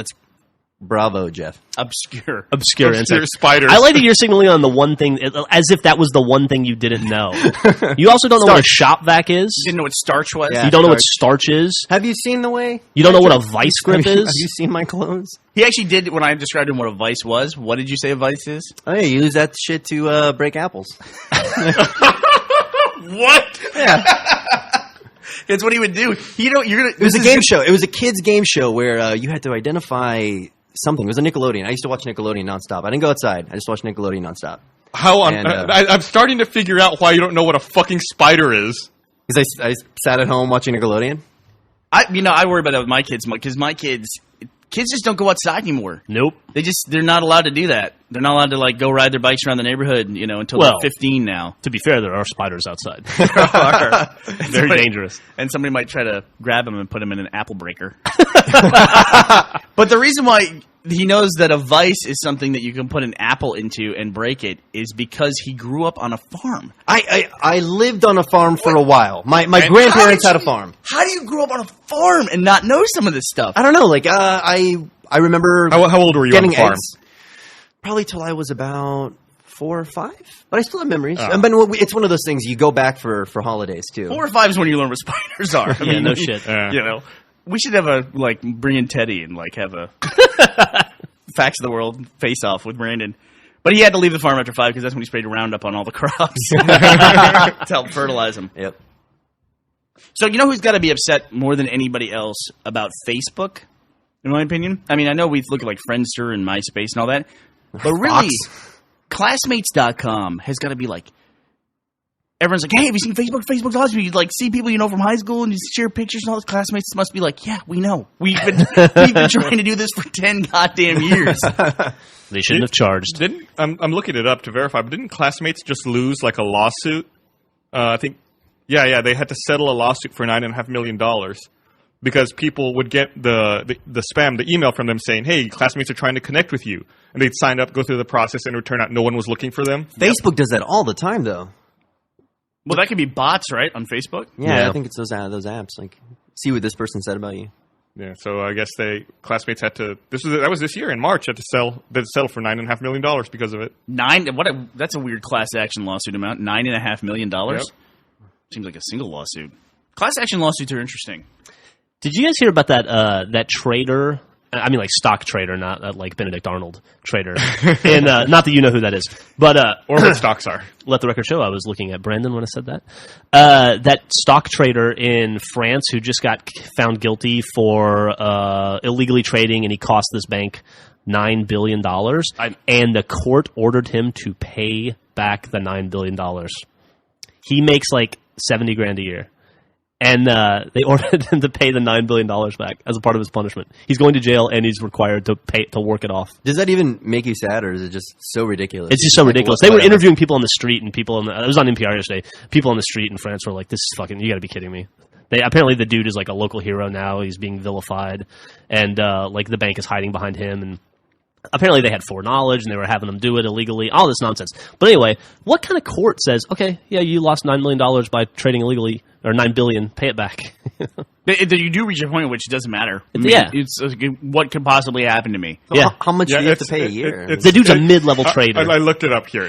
Bravo, Jeff. Obscure. Obscure insect. spiders. I like that you're signaling on the one thing, as if that was the one thing you didn't know. You also don't know what a shop vac is. Didn't know what starch was. Yeah. You don't know what starch is. Have you seen the way? You don't know what a vice grip Have is. you seen my clothes? He actually did, when I described him what a vice was, what did you say a vice is? Oh, yeah, you use that shit to break apples. What? Yeah. That's what he would do. You know, you're gonna. It was a game show. It was a kids' game show where you had to identify something. It was a Nickelodeon. I used to watch Nickelodeon nonstop. I didn't go outside. I just watched Nickelodeon nonstop. How on? And, I'm starting to figure out why you don't know what a fucking spider is. Because I sat at home watching Nickelodeon. I worry about it with my kids because my kids just don't go outside anymore. Nope. They're not allowed to do that. They're not allowed to like go ride their bikes around the neighborhood, until Well, they're 15 now. To be fair, there are spiders outside. Very Somebody- dangerous. And somebody might try to grab them and put them in an apple breaker. But the reason why he knows that a vice is something that you can put an apple into and break it is because he grew up on a farm. I lived on a farm for a while. My grandparents had a farm. How do you grow up on a farm and not know some of this stuff? I don't know. Like I remember. How old were you getting on the farm? eggs, probably till I was about 4 or 5. But I still have memories. Oh. But it's one of those things you go back for holidays too. 4 or 5 is when you learn what spiders are. Yeah, no shit. Yeah. We should have bring in Teddy and have a Facts of the World face off with Brandon. But he had to leave the farm after 5 because that's when he sprayed Roundup on all the crops to help fertilize them. Yep. So you know who's got to be upset more than anybody else about Facebook, in my opinion? I mean, I know we look at Friendster and MySpace and all that, but really, Classmates.com has got to be everyone's like, hey, have you seen Facebook? Facebook's awesome. You see people you know from high school and you share pictures and all those classmates must be like, yeah, we know. We've been trying to do this for 10 goddamn years. They shouldn't have charged. I'm looking it up to verify, but didn't Classmates just lose a lawsuit? I think, yeah, they had to settle a lawsuit for $9.5 million because people would get the spam, the email from them saying, hey, Classmates are trying to connect with you. And they'd sign up, go through the process, and it would turn out no one was looking for them. Facebook does that all the time, though. Well, that could be bots, right, on Facebook? Yeah, I think it's those apps. See what this person said about you. Yeah, so I guess Classmates had to. That was this year in March. Had to settle for $9.5 million because of it. That's a weird class action lawsuit amount. $9.5 million. Yep. Seems like a single lawsuit. Class action lawsuits are interesting. Did you guys hear about that trader? I mean, stock trader, not Benedict Arnold trader. And not that you know who that is, but Or what stocks are. let the record show. I was looking at Brandon when I said that. That stock trader in France who just got found guilty for illegally trading, and he cost this bank $9 billion. And the court ordered him to pay back the $9 billion. He makes $70,000 a year. And they ordered him to pay the $9 billion back as a part of his punishment. He's going to jail, and he's required to work it off. Does that even make you sad, or is it just so ridiculous? It's just so ridiculous. They were interviewing people on the street, and it was on NPR yesterday. People on the street in France were like, "This is fucking. You got to be kidding me." Apparently the dude is a local hero now. He's being vilified, and the bank is hiding behind him, and apparently they had foreknowledge and they were having them do it illegally. All this nonsense. But anyway, what kind of court says, okay, yeah, you lost $9 million by trading illegally, or $9 billion, pay it back? You do reach a point at which it doesn't matter. It's what could possibly happen to me. So Yeah. How much do you have to pay a year? The dude's a mid-level trader. I looked it up here.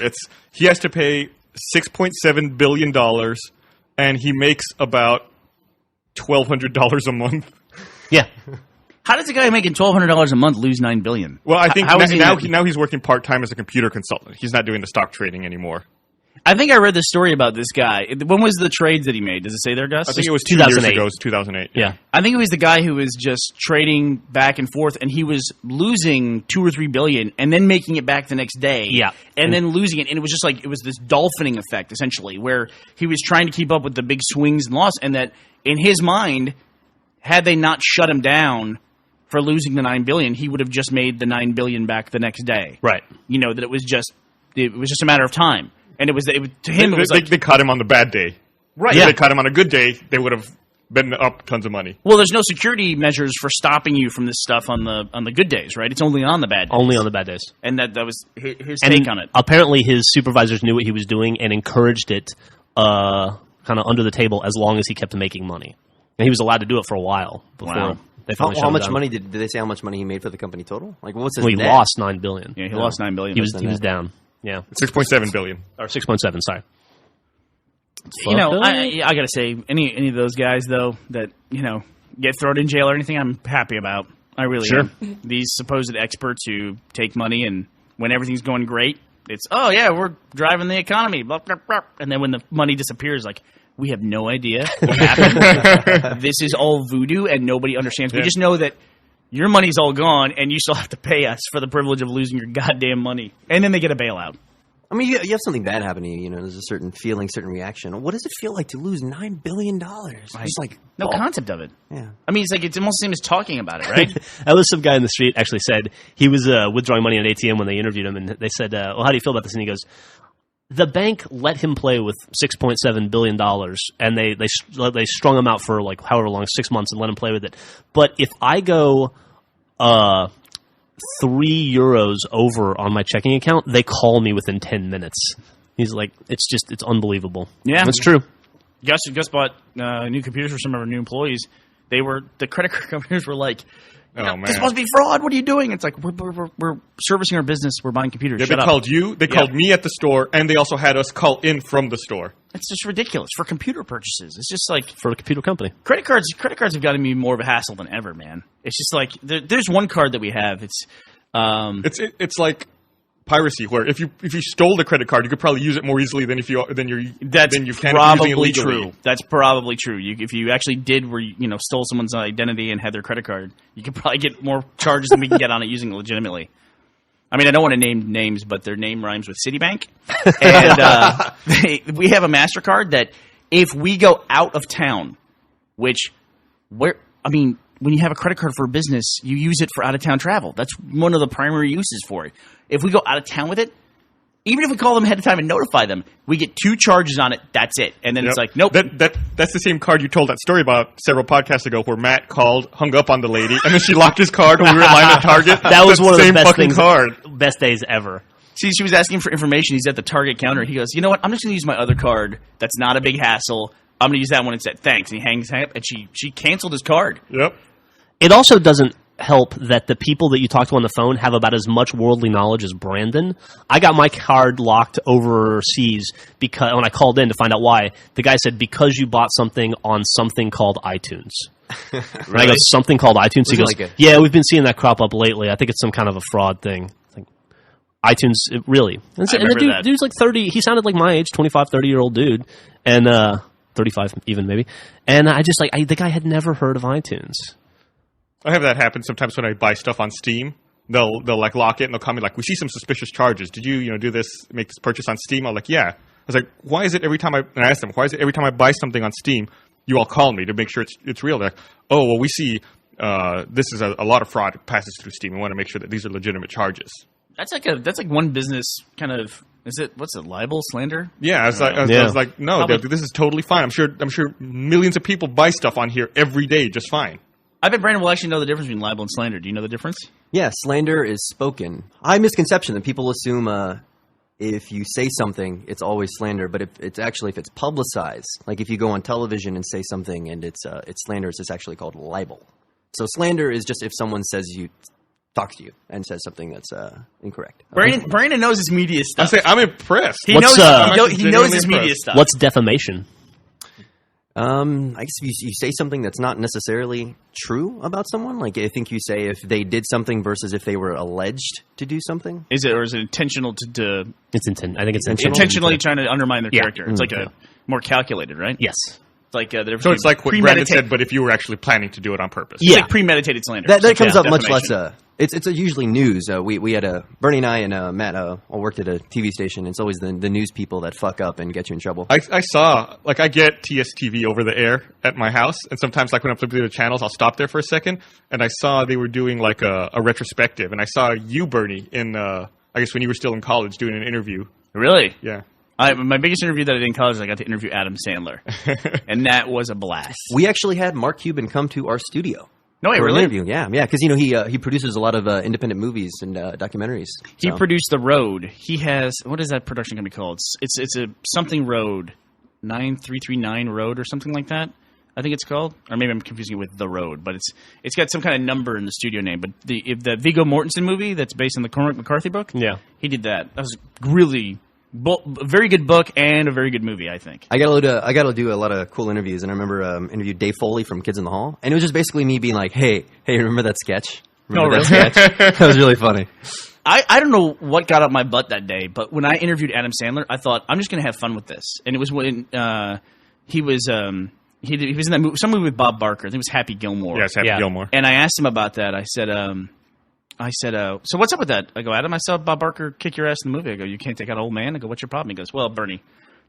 He has to pay $6.7 billion, and he makes about $1,200 a month. Yeah. How does a guy making $1,200 a month lose $9 billion? Well, I think How is he now he's working part-time as a computer consultant. He's not doing the stock trading anymore. I think I read the story about this guy. When was the trades that he made? Does it say there, Gus? I think it was 2 years 2008. ago. It was 2008. Yeah. I think it was the guy who was just trading back and forth, and he was losing $2 or $3 billion, and then making it back the next day. Yeah. And then losing it, and it was just it was this dolphining effect essentially, where he was trying to keep up with the big swings and loss, and that in his mind, had they not shut him down for losing the $9 billion, he would have just made the $9 billion back the next day. Right. That it was just a matter of time, and to him it was they caught him on the bad day. right. If they caught him on a good day, they would have been up tons of money. Well, there's no security measures for stopping you from this stuff on the good days, right? It's only on the bad days. Only on the bad days. And that was his And take on it. Apparently his supervisors knew what he was doing and encouraged it kind of under the table as long as he kept making money. And he was allowed to do it for a while They finally shut How him much down. money did they say? How much money he made for the company total? Like, what's his Well, he net? lost $9 billion. Yeah, he lost $9 billion. He was down. Yeah, 6.7 billion. or 6.7. Sorry. You know, Fuck I gotta say, any of those guys though that get thrown in jail or anything, I'm happy about. I really am. These supposed experts who take money and when everything's going great, it's we're driving the economy, blah, blah, blah. And then when the money disappears, like we have no idea what happened. This is all voodoo and nobody understands. We just know that your money's all gone and you still have to pay us for the privilege of losing your goddamn money. And then they get a bailout. I mean, you have something bad happen to you. There's a certain feeling, certain reaction. What does it feel like to lose $9 billion? It's like No concept of it. Yeah. I mean, it's almost the same as talking about it, right? That was some guy in the street actually said he was withdrawing money at an ATM when they interviewed him, and they said, well, how do you feel about this? And he goes, the bank let him play with $6.7 billion, and they strung him out for like however long, 6 months, and let him play with it. But if I go €3 over on my checking account, they call me within 10 minutes. He's like, it's unbelievable. Yeah. That's true. Gus bought new computers for some of our new employees. The credit card companies were like, Oh, man. this must be fraud. What are you doing? It's like, we're servicing our business. We're buying computers. Yeah, Shut they up. called you. They called me at the store, and they also had us call in from the store. It's just ridiculous for computer purchases. It's just like For a computer company. credit cards have gotten to be more of a hassle than ever, man. It's just like there's one card that we have. It's like piracy, where if you stole the credit card, you could probably use it more easily than you can if you're using it probably legally. true. That's probably true. If you actually did stole someone's identity and had their credit card, you could probably get more charges than we can get on it using it legitimately. I mean, I don't want to name names, but their name rhymes with Citibank, and we have a MasterCard that if we go out of town, when you have a credit card for a business, you use it for out-of-town travel. That's one of the primary uses for it. If we go out of town with it, even if we call them ahead of time and notify them, we get 2 charges on it. That's it. And then it's like, nope. That's the same card you told that story about several podcasts ago, where Matt hung up on the lady, and then she locked his card when we were in line at Target. That was one of the same best fucking things, card. best days ever. See, she was asking for information. He's at the Target counter. He goes, you know what? I'm just going to use my other card. That's not a big hassle. I'm going to use that one instead. Thanks. And he hangs up, and she canceled his card. Yep. It also doesn't help that the people that you talk to on the phone have about as much worldly knowledge as Brandon. I got my card locked overseas because when I called in to find out why, the guy said, because you bought something on something called iTunes. And I go, something called iTunes? He goes, yeah, we've been seeing that crop up lately. I think it's some kind of a fraud thing. Like, iTunes, really. And the dude's like 30. He sounded like my age, 25, 30-year-old dude. And 35 even, maybe. And I just the guy had never heard of iTunes. I have that happen sometimes when I buy stuff on Steam. They'll like lock it, and they'll call me like, we see some suspicious charges. Did you do this, make this purchase on Steam? I'm like, yeah. I was like, why is it every time I asked them, why is it every time I buy something on Steam, you all call me to make sure it's real? They're like, oh, well, we see this is a lot of fraud passes through Steam. We want to make sure that these are legitimate charges. That's like one business kind of. What's it? Libel, slander? Yeah, I was like, no, this is totally fine. I'm sure millions of people buy stuff on here every day just fine. I bet Brandon will actually know the difference between libel and slander. Do you know the difference? Yeah, slander is spoken. High misconception that people assume if you say something, it's always slander. But if it's publicized, like if you go on television and say something and it's slanderous, it's actually called libel. So slander is just if someone talks to you and says something that's incorrect. Brandon knows his media stuff. I'm impressed. He knows his media stuff. What's defamation? I guess if you say something that's not necessarily true about someone, like I think you say if they did something versus if they were alleged to do something. Is it intentional to? It's I think it's intentionally trying to undermine their character. It's like a more calculated, right? Yes. It's like the difference. So it's like what Brandon said, but if you were actually planning to do it on purpose. It's like premeditated slander. That comes up much less. It's usually news. We had Bernie and I and Matt all worked at a TV station. It's always the news people that fuck up and get you in trouble. I saw, I get TSTV over the air at my house, and sometimes when I'm flipping through the channels, I'll stop there for a second, and I saw they were doing a retrospective, and I saw you, Bernie, in I guess when you were still in college doing an interview. Really? Yeah. My biggest interview that I did in college, I got to interview Adam Sandler, and that was a blast. We actually had Mark Cuban come to our studio. No, wait, really? Interview. Yeah, because he produces a lot of independent movies and documentaries. He produced The Road. He has what is that production company called? It's a something Road, 9339 Road or something like that. I think it's called, or maybe I'm confusing it with The Road, but it's got some kind of number in the studio name. But the Viggo Mortensen movie that's based on the Cormac McCarthy book, he did that. That was really a very good book and a very good movie, I think. I got to do a lot of cool interviews, and I remember interviewed Dave Foley from Kids in the Hall, and it was just basically me being like, hey, remember that sketch? Remember that sketch? That was really funny. I don't know what got up my butt that day, but when I interviewed Adam Sandler, I thought, I'm just going to have fun with this. And it was when he was in that movie, some movie with Bob Barker. I think it was Happy Gilmore. Yes, Happy Gilmore. And I asked him about that. I said, so what's up with that? I go, Adam, I saw Bob Barker kick your ass in the movie. I go, you can't take out an old man? I go, what's your problem? He goes, well, Bernie,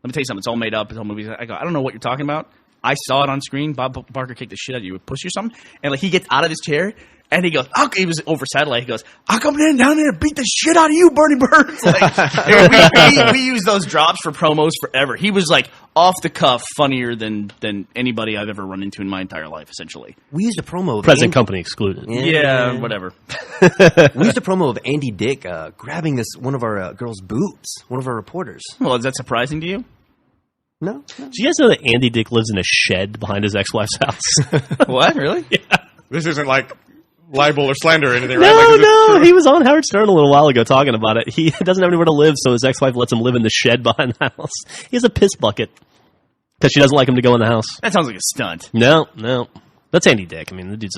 let me tell you something. It's all made up. It's all movies. I go, I don't know what you're talking about. I saw it on screen. Bob Barker kicked the shit out of you with pussy or something. And like he gets out of his chair and he goes, he was over satellite. He goes, I'll come down there and beat the shit out of you, Bernie Burns. Like, we use those drops for promos forever. He was like off the cuff, funnier than anybody I've ever run into in my entire life, essentially. We used a promo of Present company excluded. Yeah, whatever. We used a promo of Andy Dick grabbing one of our girls' boobs, one of our reporters. Well, is that surprising to you? No. Do you guys know that Andy Dick lives in a shed behind his ex-wife's house? What? Really? Yeah. This isn't like libel or slander or anything, right? Like, No. He was on Howard Stern a little while ago talking about it. He doesn't have anywhere to live, so his ex-wife lets him live in the shed behind the house. He has a piss bucket because she doesn't like him to go in the house. That sounds like a stunt. No. That's Andy Dick. I mean, the dude's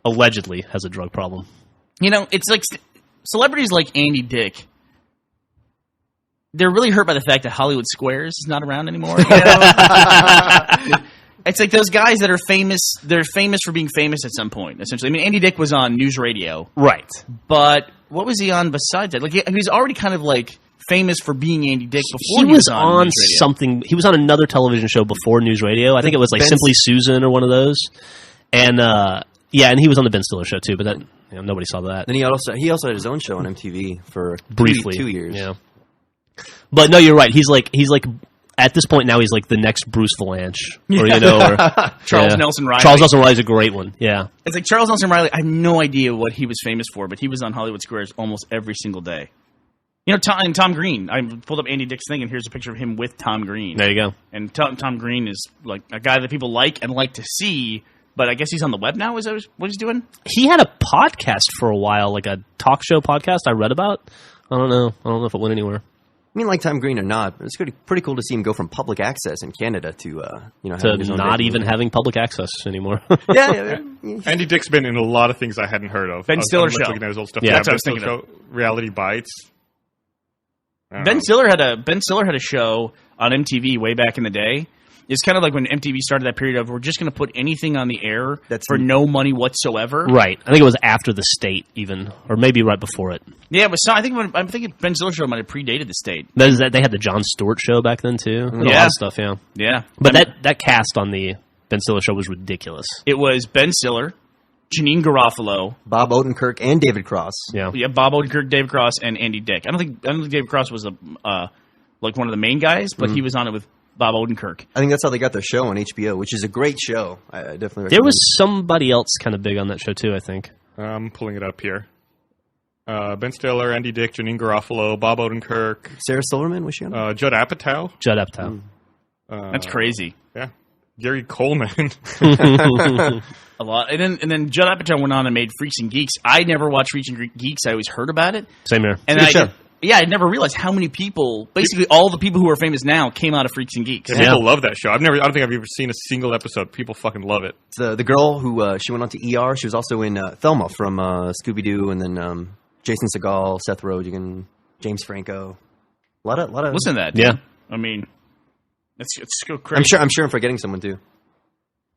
allegedly has a drug problem. You know, it's like celebrities like Andy Dick. They're really hurt by the fact that Hollywood Squares is not around anymore. You know? It's like those guys that are famous. They're famous for being famous at some point, essentially. I mean, Andy Dick was on News Radio. Right. But what was he on besides that? Like, he was already kind of like famous for being Andy Dick before he was on News Radio. Something. He was on another television show before News Radio. I think it was like Simply Susan or one of those. And and he was on the Ben Stiller show too, but that nobody saw that. Then he also had his own show on MTV for briefly 2 years. Yeah. But no, you're right. He's like at this point now he's like the next Bruce Valanche, or or Charles Nelson Riley. Charles Nelson Riley's a great one. Yeah, it's like Charles Nelson Riley. I have no idea what he was famous for, but he was on Hollywood Squares almost every single day. You know, Tom Green. I pulled up Andy Dick's thing, and here's a picture of him with Tom Green. There you go. And Tom Green is like a guy that people like and like to see. But I guess he's on the web now. Is that what he's doing? He had a podcast for a while, like a talk show podcast I read about. I don't know if it went anywhere. I mean, like Tom Green or not, but it's pretty cool to see him go from public access in Canada to to not even having public access anymore. yeah. Andy Dick's been in a lot of things I hadn't heard of. Ben Stiller show. Looking at his old stuff. Yeah, that's what I Ben was thinking Stiller show, Reality Bites. Ben Stiller had a show on MTV way back in the day. It's kind of like when MTV started that period of we're just going to put anything on the air for no money whatsoever. Right. I think it was after The State, even, or maybe right before it. Yeah, but I'm thinking Ben Stiller show might have predated The State. They had the Jon Stewart show back then too. A lot of stuff. Yeah. Yeah. But that cast on the Ben Stiller show was ridiculous. It was Ben Stiller, Janine Garofalo, Bob Odenkirk, and David Cross. Yeah. Bob Odenkirk, David Cross, and Andy Dick. I don't think David Cross was like one of the main guys, but he was on it with Bob Odenkirk. I think that's how they got their show on HBO, which is a great show. I definitely recommend. There was somebody else kind of big on that show too, I think. I'm pulling it up here. Ben Stiller, Andy Dick, Janine Garofalo, Bob Odenkirk, Sarah Silverman, was she on? Judd Apatow. Judd Apatow. That's crazy. Yeah. Gary Coleman. A lot. And then Judd Apatow went on and made Freaks and Geeks. I never watched Freaks and Geeks. I always heard about it. Same here. And I never realized how many people, basically all the people who are famous now, came out of Freaks and Geeks. Yeah, people love that show. I don't think I've ever seen a single episode. People fucking love it. The girl who she went on to ER. She was also in Thelma from Scooby Doo, and then Jason Segel, Seth Rogen, James Franco. A lot of. Listen to that. Yeah. Dude. I mean, it's so crazy. I'm sure I'm forgetting someone too.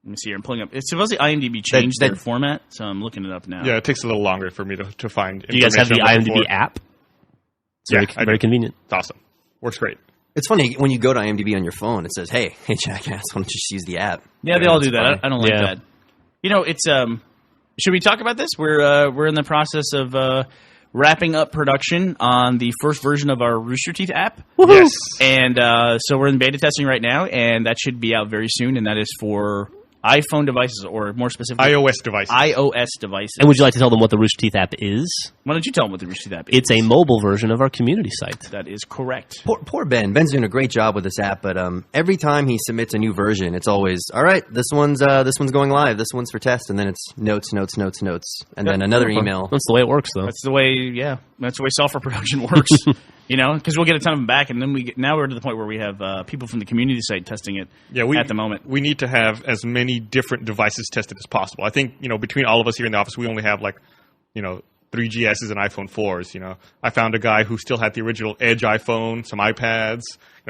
Let me see here. I'm pulling up. It's supposedly IMDb changed their format, so I'm looking it up now. Yeah, it takes a little longer for me to find. Do you guys have the IMDb app? It's very convenient. It's awesome. Works great. It's funny when you go to IMDb on your phone. It says, "Hey, jackass, why don't you just use the app?" Yeah, they all do that. I don't like that. You know, it's. Should we talk about this? We're in the process of wrapping up production on the first version of our Rooster Teeth app. Woo-hoo! Yes. And so we're in beta testing right now, and that should be out very soon. And that is for iPhone devices, or more specifically, iOS devices. iOS devices. And would you like to tell them what the Rooster Teeth app is? Why don't you tell them what the Rooster Teeth app is? It's a mobile version of our community site. That is correct. Poor Ben. Ben's doing a great job with this app, but every time he submits a new version, it's always, all right, this one's going live, this one's for test, and then it's notes, and then another email. That's the way it works, though. That's the way software production works. Because we'll get a ton of them back, and then now we're to the point where we have people from the community site testing it. At the moment, we need to have as many different devices tested as possible. I think between all of us here in the office, we only have 3GSs and iPhone 4s. I found a guy who still had the original Edge iPhone, some iPads,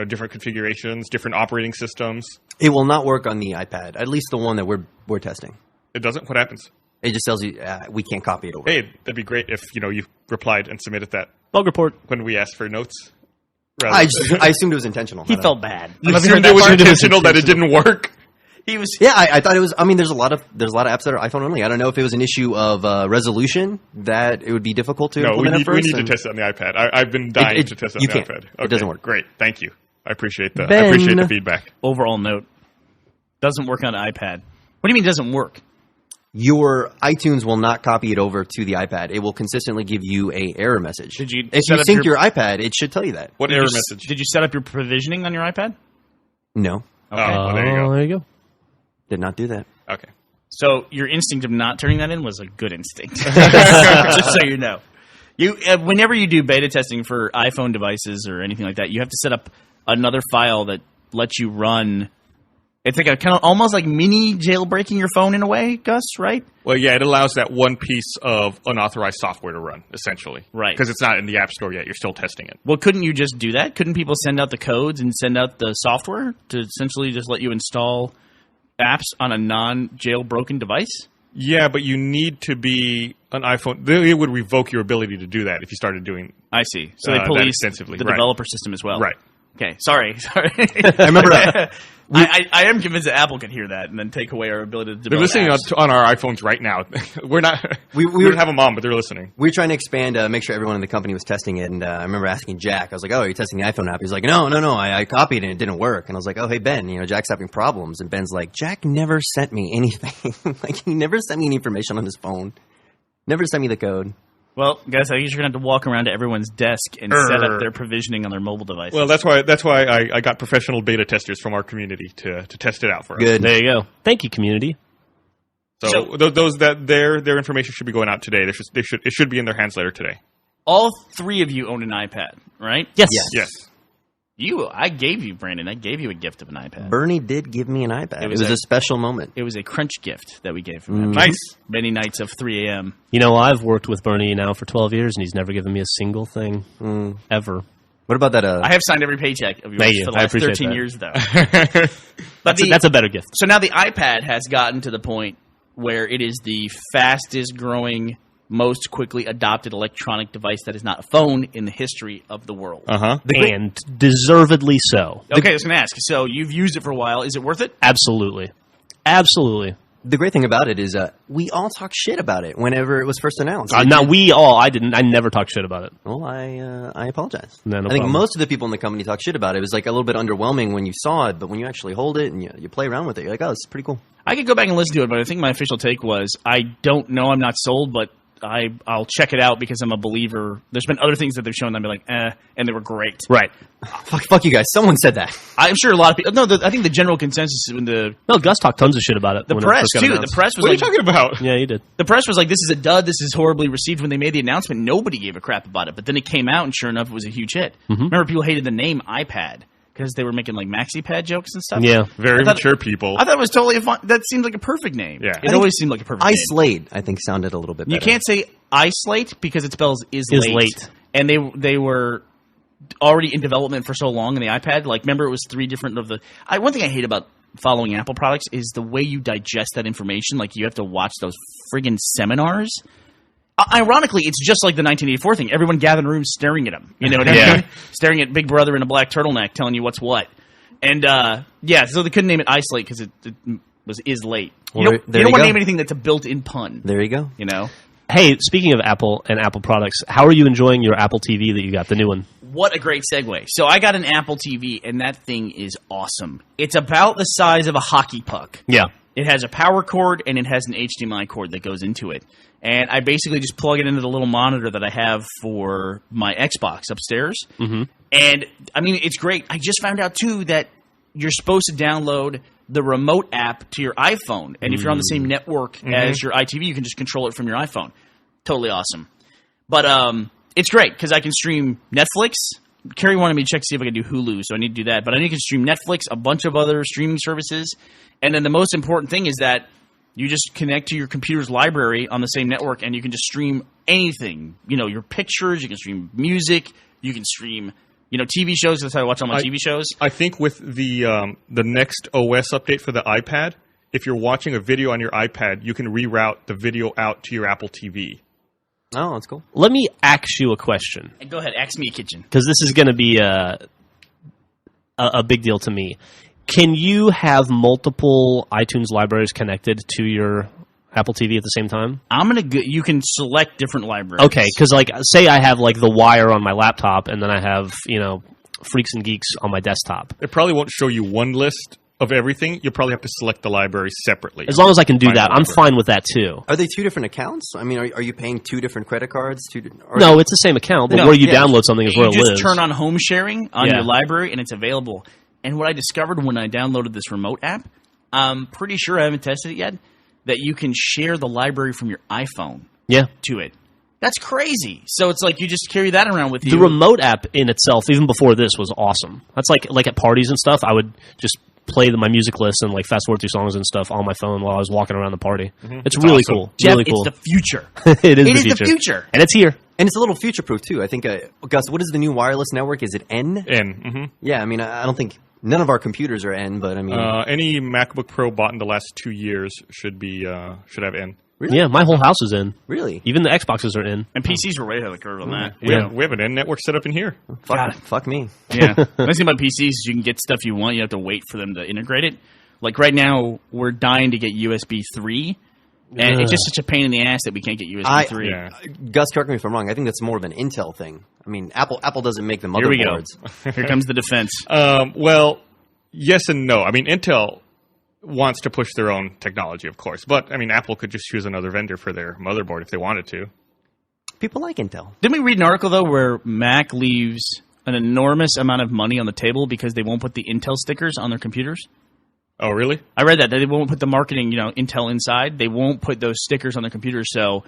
different configurations, different operating systems. It will not work on the iPad, at least the one that we're testing. It doesn't. What happens? It just tells you we can't copy it over. Hey, that'd be great if you replied and submitted that Bug report. when we asked for notes. I assumed it was intentional. he felt bad. You assumed it was intentional that it didn't work. He was. Yeah, I thought it was. I mean, there's a lot of apps that are iPhone only. I don't know if it was an issue of resolution that it would be difficult to No, we implement need to test it on the iPad. I've been dying to test it on the iPad. Okay, it doesn't work. Great, thank you. I appreciate the Ben. feedback. Overall note, doesn't work on iPad. What do you mean doesn't work? Your iTunes will not copy it over to the iPad. It will consistently give you a error message. Did you if set you up sync your iPad, it should tell you that. What error message? Did you set up your provisioning on your iPad? No, Oh, well, there you go. There you go. did not do that. Okay. So your instinct of not turning that in was a good instinct. Just so you know. Whenever you do beta testing for iPhone devices or anything like that, you have to set up another file that lets you run. It's like a kind of almost like mini jailbreaking your phone in a way, Gus, right? Well, yeah, it allows that one piece of unauthorized software to run, essentially. Right. Because it's not in the App Store yet. You're still testing it. Well, couldn't you just do that? Couldn't people send out the codes and send out the software to essentially just let you install apps on a non-jailbroken device? Yeah, but you need to be an iPhone. It would revoke your ability to do that if you started doing I see. So they that police extensively. the Right. developer system as well. Right. Okay, sorry. I remember. I am convinced that Apple could hear that and then take away our ability to develop They're listening apps. on our iPhones right now. We're not. We don't have them on, but they're listening. We were trying to expand, make sure everyone in the company was testing it, and I remember asking Jack. I was like, "Oh, are you testing the iPhone app?" He's like, "No, I copied it and it didn't work." And I was like, "Oh, hey Ben, Jack's having problems." And Ben's like, "Jack never sent me anything. Like he never sent me any information on his phone. Never sent me the code." Well, guys, I guess you're going to have to walk around to everyone's desk and set up their provisioning on their mobile devices. Well, that's why I got professional beta testers from our community to test it out for us. Good. There you go. Thank you, community. So those that their information should be going out today. It should be in their hands later today. all three of you own an iPad, right? Yes. Yes. Brandon, I gave you a gift of an iPad. Bernie did give me an iPad. It was a special moment. It was a crunch gift that we gave him. Nice. Many nights of 3 a.m. I've worked with Bernie now for 12 years, and he's never given me a single thing ever. What about that? I have signed every paycheck of yours Thank you. for the I last appreciate 13 that. years, though. That's a better gift. So now the iPad has gotten to the point where it is the fastest growing, most quickly adopted electronic device that is not a phone in the history of the world. And deservedly so. Okay, I was going to ask. So you've used it for a while. Is it worth it? Absolutely. Absolutely. The great thing about it is we all talk shit about it whenever it was first announced. Not we all. I didn't. I never talked shit about it. Well, I apologize. No I think problem. most of the people in the company talk shit about it. It was like a little bit underwhelming when you saw it, but when you actually hold it and you play around with it, you're like, oh, this is pretty cool. I could go back and listen to it, but I think my official take was I don't know. I'm not sold, but I'll check it out because I'm a believer. There's been other things that they've shown that I've been like, and they were great. Right. Fuck you guys. Someone said that. I'm sure a lot of people. No, I think the general consensus in No, Gus talked tons of shit about it. the when it press first got too. announced. The press was What are you like, talking about? Yeah, you did. the press was like, this is a dud. This is horribly received. When they made the announcement, nobody gave a crap about it. But then it came out, and sure enough, it was a huge hit. Remember, people hated the name iPad because they were making like MaxiPad jokes and stuff. Yeah. Very I thought- mature people. I thought it was totally fun. That seemed like a perfect name. Yeah. It always seemed like a perfect name. Islate, I think, sounded a little bit better. You can't say islate because it spells is late. late. And they were already in development for so long in the iPad. Like, remember, it was three different of the. One thing I hate about following Apple products is the way you digest that information. Like, you have to watch those friggin' seminars. Ironically, it's just like the 1984 thing. Everyone gathered in rooms staring at them. You know what I mean? Staring at Big Brother in a black turtleneck telling you what's what. And, so they couldn't name it isolate because it is late. Well, You there don't you want to go. name anything that's a built-in pun. There you go. You know? Hey, speaking of Apple and Apple products, how are you enjoying your Apple TV that you got, the new one? What a great segue. So I got an Apple TV, and that thing is awesome. It's about the size of a hockey puck. Yeah. It has a power cord and it has an HDMI cord that goes into it. And I basically just plug it into the little monitor that I have for my Xbox upstairs. Mm-hmm. And, I mean, it's great. I just found out, too, that you're supposed to download the remote app to your iPhone. And if you're on the same network as your iTV, you can just control it from your iPhone. Totally awesome. But it's great because I can stream Netflix. Carrie wanted me to check to see if I could do Hulu, so I need to do that. But I need to stream Netflix, a bunch of other streaming services. And then the most important thing is that you just connect to your computer's library on the same network, and you can just stream anything. You know, your pictures, you can stream music, you can stream, TV shows. That's how I watch all my TV shows. I think with the next OS update for the iPad, if you're watching a video on your iPad, you can reroute the video out to your Apple TV. Oh, that's cool. Let me ask you a question. And go ahead, ask me a kitchen. Because this is going to be a big deal to me. Can you have multiple iTunes libraries connected to your Apple TV at the same time? You can select different libraries. Okay, because say I have The Wire on my laptop, and then I have Freaks and Geeks on my desktop. It probably won't show you one list of everything. You'll probably have to select the library separately. As long as I can do that, I'm fine with that too. Are they two different accounts? I mean, are you paying two different credit cards? No, it's the same account, but where you download something is where it lives. You just turn on home sharing on your library, and it's available. And what I discovered when I downloaded this remote app, I'm pretty sure I haven't tested it yet, that you can share the library from your iPhone to it. That's crazy. So it's like you just carry that around with you. The remote app in itself, even before this, was awesome. That's like at parties and stuff, I would just play my music list and fast forward through songs and stuff on my phone while I was walking around the party. Mm-hmm. It's really awesome. cool. Jeff, really cool. It's the future. It is the future. And it's here. And it's a little future-proof, too. I think, Gus, what is the new wireless network? Is it N? N. Mm-hmm. Yeah, I mean, I don't think... None of our computers are N, but I mean... any MacBook Pro bought in the last 2 years should have N. Really? Yeah, my whole house is in. Really? Even the Xboxes are in. And PCs were way ahead of the curve on that. We have an N network set up in here. Fuck me. Yeah. The nice thing about PCs is you can get stuff you want. You have to wait for them to integrate it. Like right now, we're dying to get USB 3. And it's just such a pain in the ass that we can't get USB 3. Gus, correct me if I'm wrong. I think that's more of an Intel thing. I mean, Apple doesn't make the motherboards. Here we go. Here comes the defense. Well, yes and no. I mean, Intel wants to push their own technology, of course. But, I mean, Apple could just choose another vendor for their motherboard if they wanted to. People like Intel. Didn't we read an article, though, where Mac leaves an enormous amount of money on the table because they won't put the Intel stickers on their computers? Oh, really? I read that. They won't put the marketing, Intel inside. They won't put those stickers on their computers. So,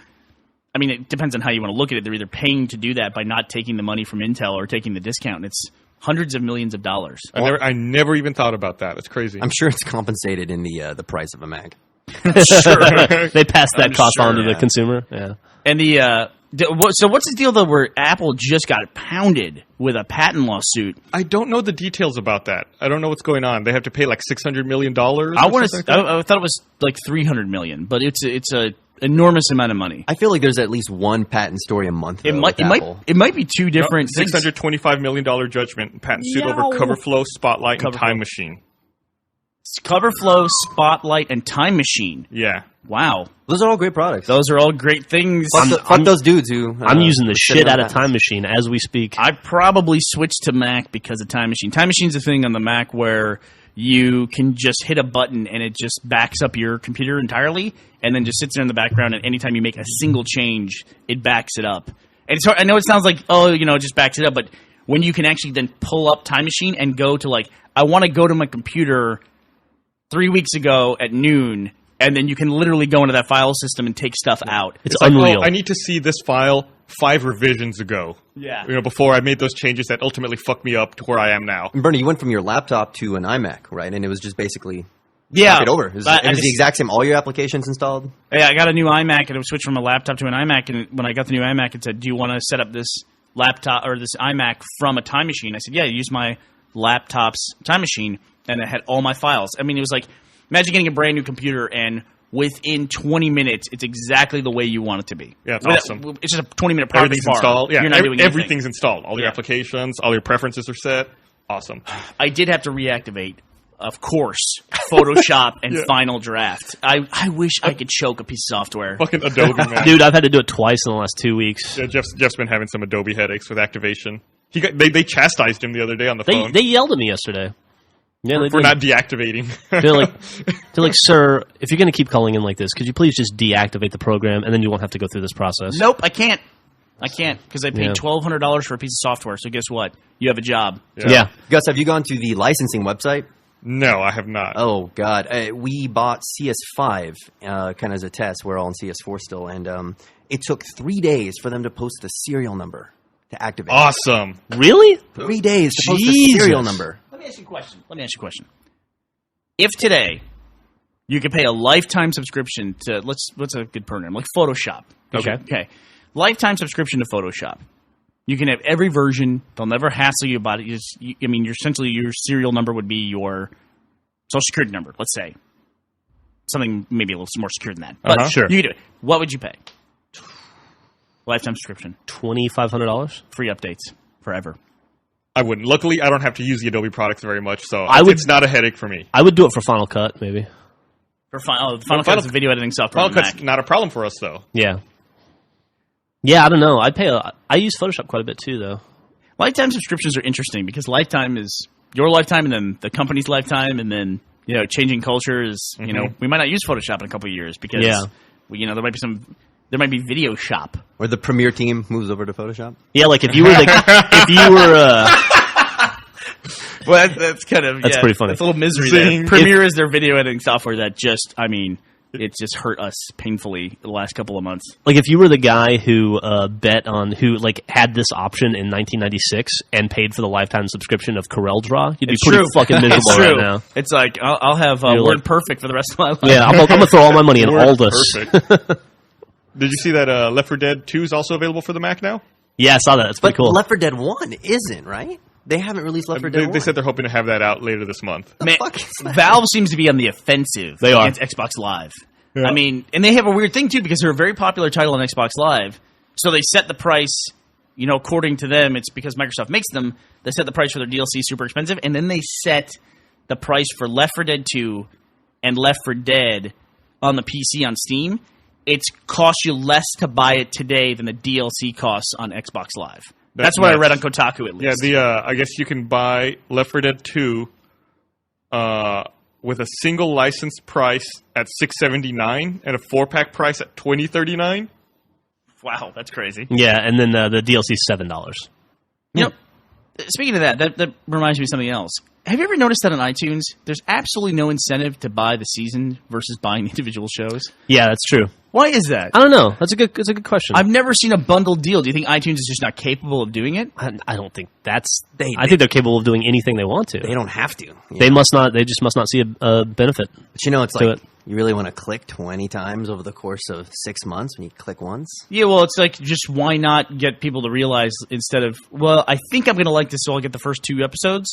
I mean, it depends on how you want to look at it. They're either paying to do that by not taking the money from Intel or taking the discount. It's hundreds of millions of dollars. I never even thought about that. That's crazy. I'm sure it's compensated in the price of a Mac. Sure. They pass that cost on to the consumer. Yeah. And so what's the deal, though, where Apple just got pounded with a patent lawsuit? I don't know the details about that. I don't know what's going on. They have to pay like $600 million? I thought it was like $300 million, but it's a enormous amount of money. I feel like there's at least one patent story a month. It might be two different things. $625 million judgment patent suit over CoverFlow, Spotlight, and Time Machine. CoverFlow, Spotlight, and Time Machine. Yeah. Wow. Those are all great products. Those are all great things. Fuck those dudes who... I'm using the shit out of Time Machine as we speak. I probably switched to Mac because of Time Machine. Time Machine's a thing on the Mac where you can just hit a button and it just backs up your computer entirely and then just sits there in the background, and anytime you make a single change, it backs it up. And it's hard, I know it sounds like, it just backs it up, but when you can actually then pull up Time Machine and go to I want to go to my computer 3 weeks ago at noon, and then you can literally go into that file system and take stuff out. It's unreal. I need to see this file 5 revisions ago. Yeah. Before I made those changes that ultimately fucked me up to where I am now. And Bernie, you went from your laptop to an iMac, right? And it was just basically... Yeah. It over. It was the exact same, all your applications installed? Yeah, I got a new iMac, and it was switched from a laptop to an iMac, and when I got the new iMac, it said, do you want to set up this laptop or this iMac from a Time Machine? I said, yeah, use my laptop's Time Machine, and it had all my files. I mean, it was like, imagine getting a brand new computer, and within 20 minutes, it's exactly the way you want it to be. Yeah, it's awesome. It's just a 20-minute progress Everything's bar. installed. Yeah, You're not doing everything's installed. All your applications, all your preferences are set. Awesome. I did have to reactivate, of course, Photoshop and Final Draft. I wish I could choke a piece of software. Fucking Adobe, man. Dude, I've had to do it twice in the last 2 weeks. Yeah, Jeff's been having some Adobe headaches with activation. They chastised him the other day on the phone. They yelled at me yesterday. Yeah, they for did. not deactivating. They're like, sir, if you're going to keep calling in like this, could you please just deactivate the program, and then you won't have to go through this process? Nope, I can't because I paid Yeah. $1,200 for a piece of software. So guess what? You have a job. Yeah. Gus, have you gone to the licensing website? No, I have not. Oh God, we bought CS5 kind of as a test. We're all in CS4 still, and it took 3 days for them to post the serial number to activate. Awesome. Really? 3 days to post the Jesus. serial number. Let me ask you a question. If today you could pay a lifetime subscription to what's a good program like Photoshop? Okay. Lifetime subscription to Photoshop. You can have every version. They'll never hassle you about it. Essentially your serial number would be your social security number. Let's say something maybe a little more secure than that. But Sure. you can do it. What would you pay? Lifetime subscription, $2,500. free updates forever. I wouldn't. Luckily, I don't have to use the Adobe products very much, so would- it's not a headache for me. I would do it for Final Cut, maybe. For Final Cut's a video editing software. Final on Cut's Mac. not a problem for us, though. Yeah. Yeah, I don't know. I use Photoshop quite a bit too, though. Lifetime subscriptions are interesting because lifetime is your lifetime, and then the company's lifetime, and then changing culture is we might not use Photoshop in a couple of years because there might be video shop. Or the Premiere team moves over to Photoshop. Yeah, like if you were Well, that's kind of That's pretty funny. That's a little misery Zing. there. Premiere is their video editing software that it's just hurt us painfully the last couple of months. like if you were the guy who bet on who had this option in 1996 and paid for the lifetime subscription of CorelDRAW, you'd be pretty fucking miserable It's true. right now. It's like I'll have You're Word like- Perfect for the rest of my life. Yeah, I'm gonna throw all my money in Word Aldus. Perfect. Did you see that Left 4 Dead 2 is also available for the Mac now? Yeah, I saw that. It's pretty But cool. Left 4 Dead 1 isn't, right? They haven't released Left 4 Dead 1. They said they're hoping to have that out later this month. Man, fuck is that? Valve seems to be on the offensive They are. against Xbox Live. I mean, and they have a weird thing too because they're a very popular title on Xbox Live. So they set the price, according to them, it's because Microsoft makes them. They set the price for their DLC super expensive, and then they set the price for Left 4 Dead 2 and Left 4 Dead on the PC on Steam. It's cost you less to buy it today than the DLC costs on Xbox Live. That's what I read on Kotaku at least. Yeah, I guess you can buy Left 4 Dead 2 with a single license price at $679 and a 4-pack price at $20.39. Wow, that's crazy. Yeah, and then the DLC is $7. Speaking of that reminds me of something else. Have you ever noticed that on iTunes, there's absolutely no incentive to buy the season versus buying individual shows? Yeah, that's true. Why is that? I don't know. That's a good question. I've never seen a bundled deal. Do you think iTunes is just not capable of doing it? I don't think that's. They- I think they're capable of doing anything they want to. They don't have to. They must not. They just must not see a benefit. But it's to like, it. you really want to click 20 times over the course of 6 months when you click once? Yeah, well, it's like, just why not get people to realize instead of, well, I think I'm going to like this, so I'll get the first 2 episodes.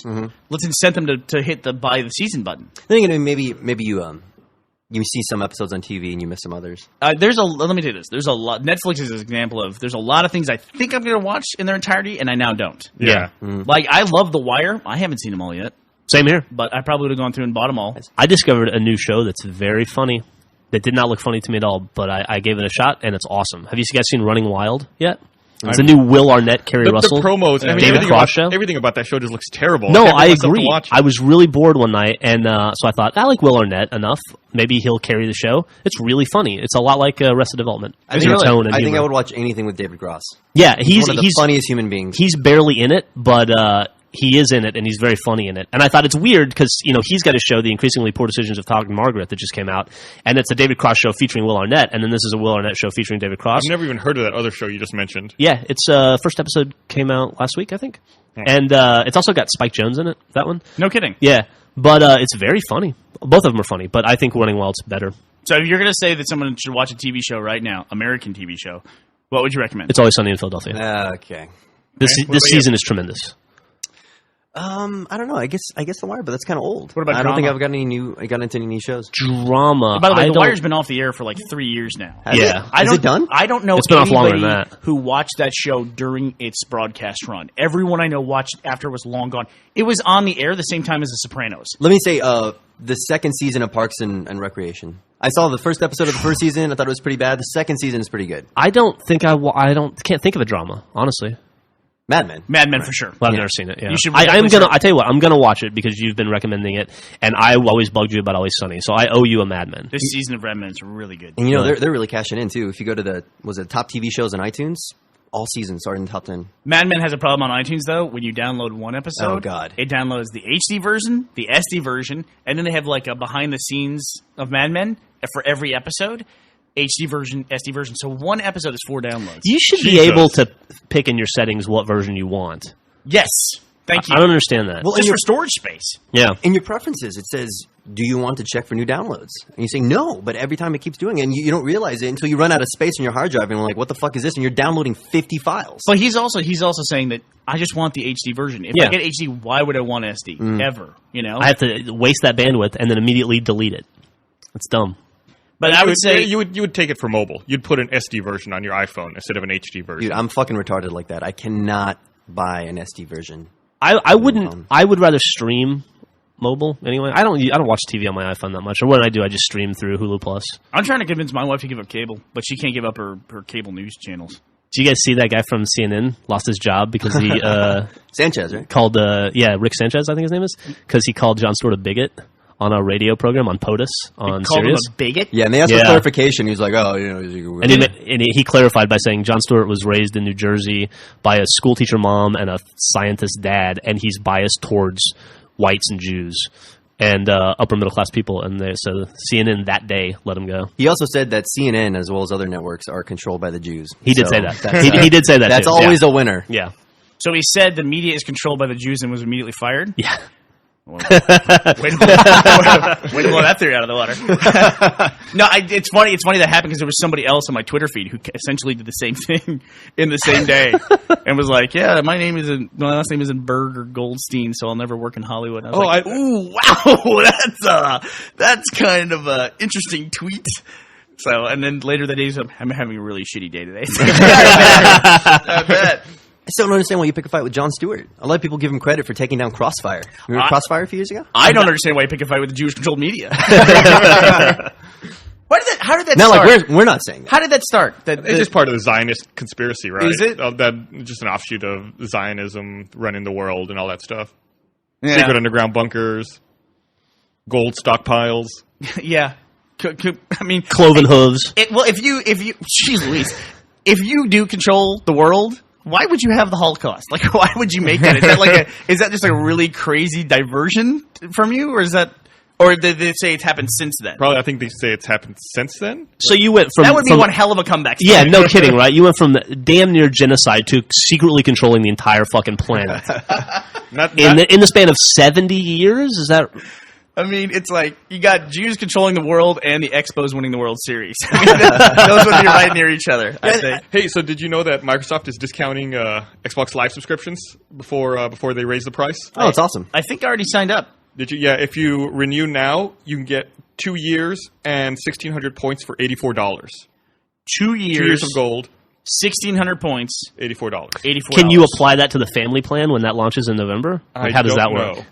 Let's incent them to hit the buy the season button. Then again, maybe you see some episodes on TV and you miss some others. Let me tell you this. There's a lot. Netflix is an example of, there's a lot of things I think I'm going to watch in their entirety, and I now don't. Yeah. Like, I love The Wire. I haven't seen them all yet, Same here. but I probably would have gone through and bought them all. I discovered a new show that's very funny. That did not look funny to me at all, but I gave it a shot, and it's awesome. Have you guys seen Running Wild yet? It's a new Will Arnett, Kerry The Russell, promos and David Cross show. everything about that show just looks terrible. No, can't bring I myself to agree. watch it. I was really bored one night, and so I thought, I like Will Arnett enough. Maybe he'll carry the show. It's really funny. It's a lot like Arrested Development. I in tone and think humor. I would watch anything with David Gross. Yeah, He's one of the funniest human beings. He's barely in it, but he is in it, and he's very funny in it. And I thought it's weird because he's got a show, The Increasingly Poor Decisions of Todd and Margaret, that just came out, and it's a David Cross show featuring Will Arnett, and then this is a Will Arnett show featuring David Cross. I've never even heard of that other show you just mentioned. Yeah, it's first episode came out last week, I think, and it's also got Spike Jonze in it. That one, No kidding. yeah, but it's very funny. Both of them are funny, but I think Running Wild's better. So if you're going to say that someone should watch a TV show right now, American TV show, what would you recommend? It's Always Sunny in Philadelphia. Okay. This what this about you? season is tremendous. I don't know. I guess The Wire, but that's kind of old. What about I don't think drama? I've gotten into any new shows. Drama. By the way, I The don't- Wire's been off the air for like 3 years now. Has Yeah. it? Is it done? I don't know It's been off longer than anybody that. who watched that show during its broadcast run. Everyone I know watched after it was long gone. It was on the air the same time as The Sopranos. Let me say, the second season of Parks and Recreation. I saw the first episode of the first season. I thought it was pretty bad. The second season is pretty good. I don't think can't think of a drama, honestly. Mad Men. Mad Men for sure. Well, I've never seen it. Yeah. You should I'm definitely gonna. start. I tell you what, I'm gonna watch it because you've been recommending it, and I always bugged you about Always Sunny, so I owe you a Mad Men. This season of Mad Men is really good. And they're really cashing in too. If you go to the top TV shows on iTunes, all seasons starting in the top 10. Mad Men has a problem on iTunes though. When you download one episode, Oh, God. it downloads the HD version, the SD version, and then they have like a behind the scenes of Mad Men for every episode. HD version, SD version. So one episode is 4 downloads. You should be Jesus. able to pick in your settings what version you want. Yes. Thank you. I don't understand that. Well, Just in for storage space. Yeah. In your preferences, it says, do you want to check for new downloads? And you say no, but every time it keeps doing it, and you don't realize it until you run out of space in your hard drive, and you're like, what the fuck is this? And you're downloading 50 files. But he's also saying that I just want the HD version. If Yeah. I get HD, why would I want SD ever? You know. I have to waste that bandwidth and then immediately delete it. It's dumb. but I would say you would take it for mobile. You'd put an SD version on your iPhone instead of an HD version. Dude, I'm fucking retarded like that. I cannot buy an SD version. I wouldn't. I would rather stream mobile anyway. I don't watch TV on my iPhone that much. Or when I do, I just stream through Hulu Plus. I'm trying to convince my wife to give up cable, but she can't give up her cable news channels. Do you guys see that guy from CNN lost his job because he Sanchez, right? called Rick Sanchez, I think his name is, because he called Jon Stewart a bigot on a radio program on POTUS on Called him Sirius. a bigot. Yeah, and they asked Yeah. for clarification. He's like, oh, And he clarified by saying Jon Stewart was raised in New Jersey by a schoolteacher mom and a scientist dad, and he's biased towards whites and Jews and upper middle class people. And so CNN that day let him go. He also said that CNN, as well as other networks, are controlled by the Jews. He did So say that. that's, He did say that. That's too. always yeah. a winner. Yeah. So he said the media is controlled by the Jews and was immediately fired. Yeah. Way to blow that theory out of the water. No, it's funny. It's funny that happened because there was somebody else on my Twitter feed who essentially did the same thing in the same day and was like, "Yeah, my last name isn't Berg or Goldstein, so I'll never work in Hollywood." I was ooh, wow, that's kind of a interesting tweet. So, and then later that day, he's like, I'm having a really shitty day today. I bet. I still don't understand why you pick a fight with Jon Stewart. A lot of people give him credit for taking down Crossfire. Remember Crossfire a few years ago? I don't understand why you pick a fight with the Jewish-controlled media. How did that Not start? like we're not saying that. How did that start? It's just part of the Zionist conspiracy, right? Is it? That just an offshoot of Zionism running the world and all that stuff. Yeah. Secret underground bunkers, gold stockpiles. Yeah. I mean, Cloven hooves. if you, jeez Louise, if you do control the world, why would you have the Holocaust? Like, why would you make that? Is that just a really crazy diversion from you, or did they say it's happened since then? Probably, I think they say it's happened since then. So you went from That would be from- one hell of a comeback. Yeah, no kidding, right? You went from damn near genocide to secretly controlling the entire fucking planet in the span of 70 years. Is that? I mean, it's like you got Jews controlling the world and the Expos winning the World Series. I mean, those would be right near each other, I think. Hey, so did you know that Microsoft is discounting Xbox Live subscriptions before they raise the price? Oh, it's awesome. I think I already signed up. Did you? Yeah, if you renew now, you can get 2 years and 1,600 points for $84. 2 years, 2 years of gold, 1,600 points, $84. $84. Can you apply that to the family plan when that launches in November? Like, how does that work?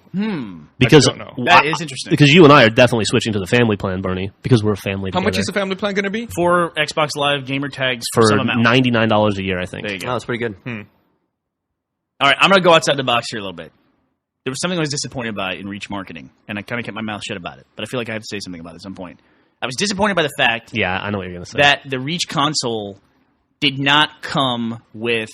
Because I don't know. That is interesting. Because you and I are definitely switching to the family plan, Bernie, because we're a family. How much together. is the family plan going to be? 4 Xbox Live gamer tags for some amount. $99 a year? I think. There you go. Oh, that's pretty good. All right, I'm going to go outside the box here a little bit. There was something I was disappointed by in Reach marketing, and I kind of kept my mouth shut about it. But I feel like I have to say something about it at some point. I was disappointed by the fact Yeah, I know what you're going to say. that the Reach console did not come with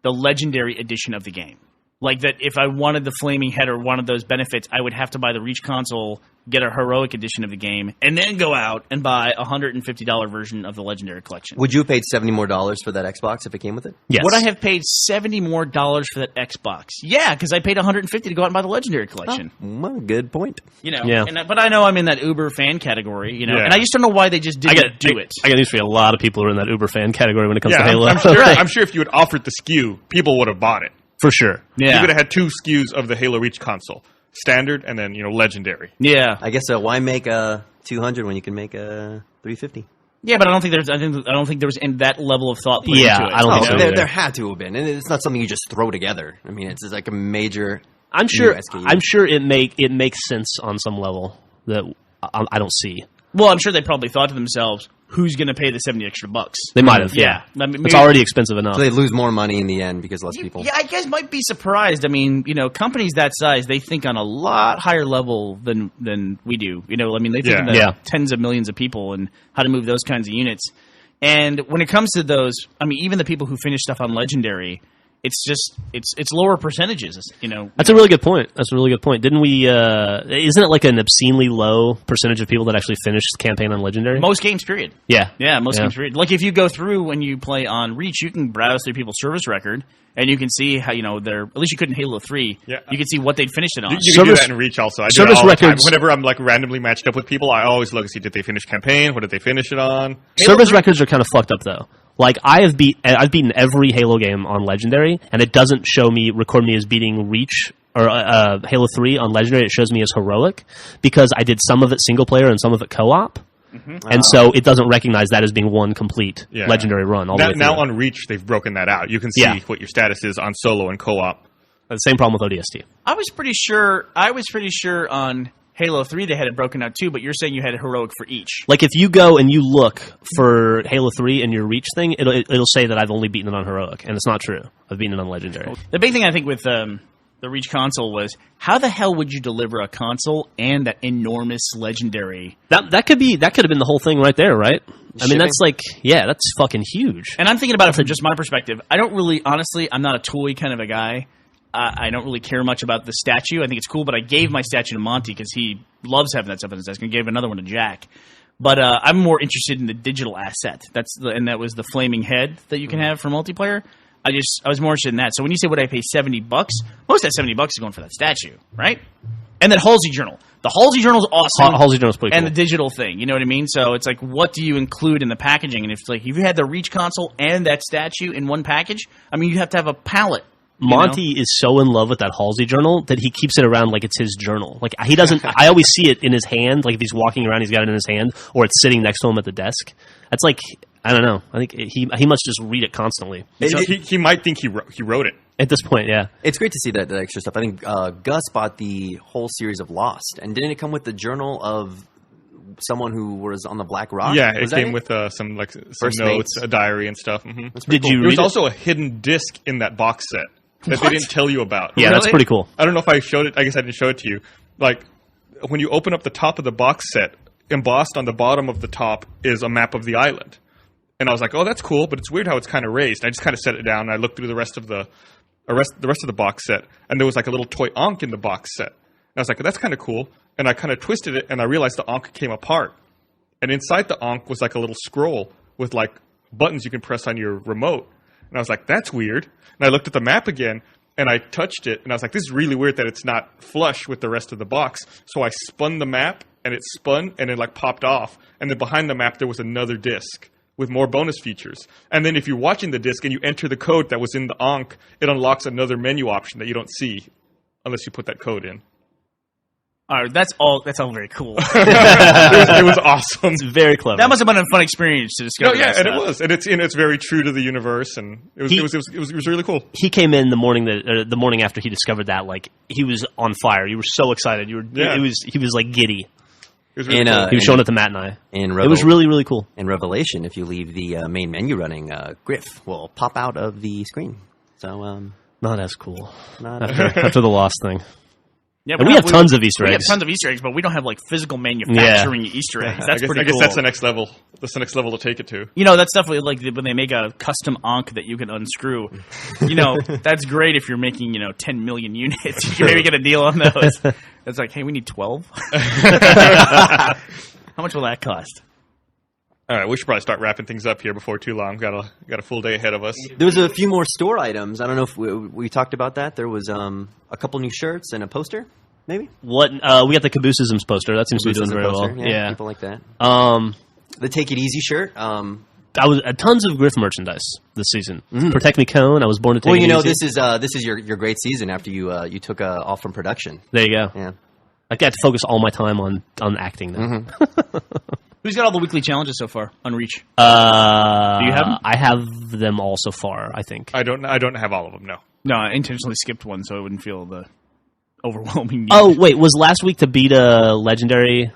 the Legendary edition of the game. Like that if I wanted the Flaming Head or one of those benefits, I would have to buy the Reach console, get a Heroic edition of the game, and then go out and buy a $150 version of the Legendary Collection. Would you have paid $70 more for that Xbox if it came with it? yes. Would I have paid $70 more for that Xbox? Yeah, because I paid $150 to go out and buy the Legendary Collection. Well, good point. You know, Yeah. but I know I'm in that Uber fan category, you know, Yeah. and I just don't know why they just didn't do it. I got news for you. A lot of people are in that Uber fan category when it comes to Yeah, Halo. I'm sure if you had offered the SKU, people would have bought it. For sure. You Yeah, could have had 2 SKUs of the Halo Reach console, standard and then Legendary. yeah, I guess why make a 200 when you can make a 350? yeah. But I don't think there was in that level of thought put Yeah, into it. I don't Oh, think so there, either. there had to have been, and it's not something you just throw together. I mean, it's like a major. I'm sure. SKU. I'm sure it makes sense on some level that I don't see. Well, I'm sure they probably thought to themselves, who's going to pay the $70 extra bucks. They might have. Yeah. I mean, It's maybe- already expensive enough. So they lose more money in the end because less people. Yeah, I guys might be surprised. I mean, companies that size, they think on a lot higher level than we do. I mean, they think Yeah. in the Yeah. tens of millions of people and how to move those kinds of units. And when it comes to those, I mean, even the people who finish stuff on Legendary, it's just it's lower percentages. That's a really good point. Didn't we? Isn't it like an obscenely low percentage of people that actually finish the campaign on Legendary? most games, period. Yeah. Yeah, most games, period. Like if you go through when you play on Reach, you can browse through people's service record. And you can see how they're. At least you couldn't Halo 3. Yeah. You can see what they'd finished it on. You can do Service- that in Reach also. I do service it all the time. records- Whenever I'm like randomly matched up with people, I always look and see did they finish campaign? What did they finish it on? Service records are kind of fucked up though. Like I've beaten every Halo game on Legendary, and it doesn't record me as beating Reach or Halo 3 on Legendary. It shows me as heroic because I did some of it single player and some of it co-op, and so it doesn't recognize that as being one complete Yeah. Legendary run. All the way Now through. on Reach, they've broken that out. You can see Yeah. what your status is on solo and co-op. The same problem with ODST. I was pretty sure on Halo 3 they had it broken out too, but you're saying you had heroic for each. Like if you go and you look for Halo 3 in your Reach thing, it'll say that I've only beaten it on heroic, and it's not true. I've beaten it on Legendary. The big thing I think with the Reach console was how the hell would you deliver a console and that enormous Legendary? That could have been the whole thing right there, right? I mean, that's that's fucking huge. And I'm thinking about it from just my perspective. I don't really, honestly, I'm not a toy kind of a guy. I don't really care much about the statue. I think it's cool, but I gave my statue to Monty because he loves having that stuff on his desk, and gave another one to Jack. But I'm more interested in the digital asset. And that was the flaming head that you can have for multiplayer. I was more interested in that. So when you say would I pay $70, most of that $70 is going for that statue, right? And then Halsey Journal. The Halsey Journal is awesome. Halsey Journal's pretty cool. And the digital thing, you know what I mean? So it's like, what do you include in the packaging? And if you had the Reach console and that statue in one package, I mean, you have to have a palette. Monty is so in love with that Halsey journal that he keeps it around like it's his journal. Like he doesn't. I always see it in his hand. Like if he's walking around, he's got it in his hand, or it's sitting next to him at the desk. That's like I don't know. I think he must just read it constantly He might think he wrote it. at this point. Yeah. It's great to see that extra stuff. I think Gus bought the whole series of Lost, and didn't it come with the journal of someone who was on the Black Rock? Yeah, Was it that came with some First notes, mates? a diary, and stuff. Mm-hmm. Did you There was read it? also a hidden disc in that box set that they didn't tell you about. Yeah, that's Really? pretty cool. I don't know if I showed it. I guess I didn't show it to you. Like when you open up the top of the box set, embossed on the bottom of the top is a map of the island. And I was like, "Oh, that's cool," but it's weird how it's kind of raised. I just kind of set it down and I looked through the rest of the rest of the box set, and there was like a little toy Ankh in the box set. And I was like, "That's kind of cool." And I kind of twisted it, and I realized the Ankh came apart. And inside the Ankh was like a little scroll with like buttons you can press on your remote. And I was like, "That's weird." And I looked at the map again, and I touched it, and I was like, "This is really weird that it's not flush with the rest of the box." So I spun the map, and it spun, and it like popped off. And then behind the map, there was another disc with more bonus features. And then if you're watching the disc and you enter the code that was in the Ankh, it unlocks another menu option that you don't see unless you put that code in. All right, that's all very cool. It was awesome. It's very clever. That must have been a fun experience to discover. No, yeah, that and it stuff. was, and it's very true to the universe, and it was really cool. He came in the morning after he discovered that, like he was on fire. You were so excited. Yeah. He was like giddy. It was really And, cool. He was showing it to Matt and I. In It was really, really cool. In Revelation, if you leave the main menu running, Griff will pop out of the screen. So, Not as cool not after the Lost thing. Yeah, And we have tons of Easter We eggs. have tons of Easter eggs, but we don't have like physical manufacturing Easter eggs. That's I pretty guess cool. that's the next level. That's the next level to take it to. You know, that stuff like when they make a custom Ankh that you can unscrew. You know, that's great if you're making 10 million units. You can maybe get a deal on those. It's like, hey, we need 12. How much will that cost? All right, we should probably start wrapping things up here before too long. Got a full day ahead of us. There was a few more store items. I don't know if we talked about that. There was a couple new shirts and a poster, maybe. What we got the Caboosisms poster. That seems to be doing very well. Poster, Yeah. people like that. Um, The Take It Easy shirt. I was tons of Griff merchandise this season. Protect Me Cone. I was born to take. Well, It Easy. this is your great season after you took off from production. There you go. Yeah. I got to focus all my time on acting now. Who's got all the weekly challenges so far on Reach? Do you have them? I have them all so far. I think. I don't have all of them. No. No, I intentionally skipped one so I wouldn't feel the overwhelming need. Oh wait, was last week to beat a legendary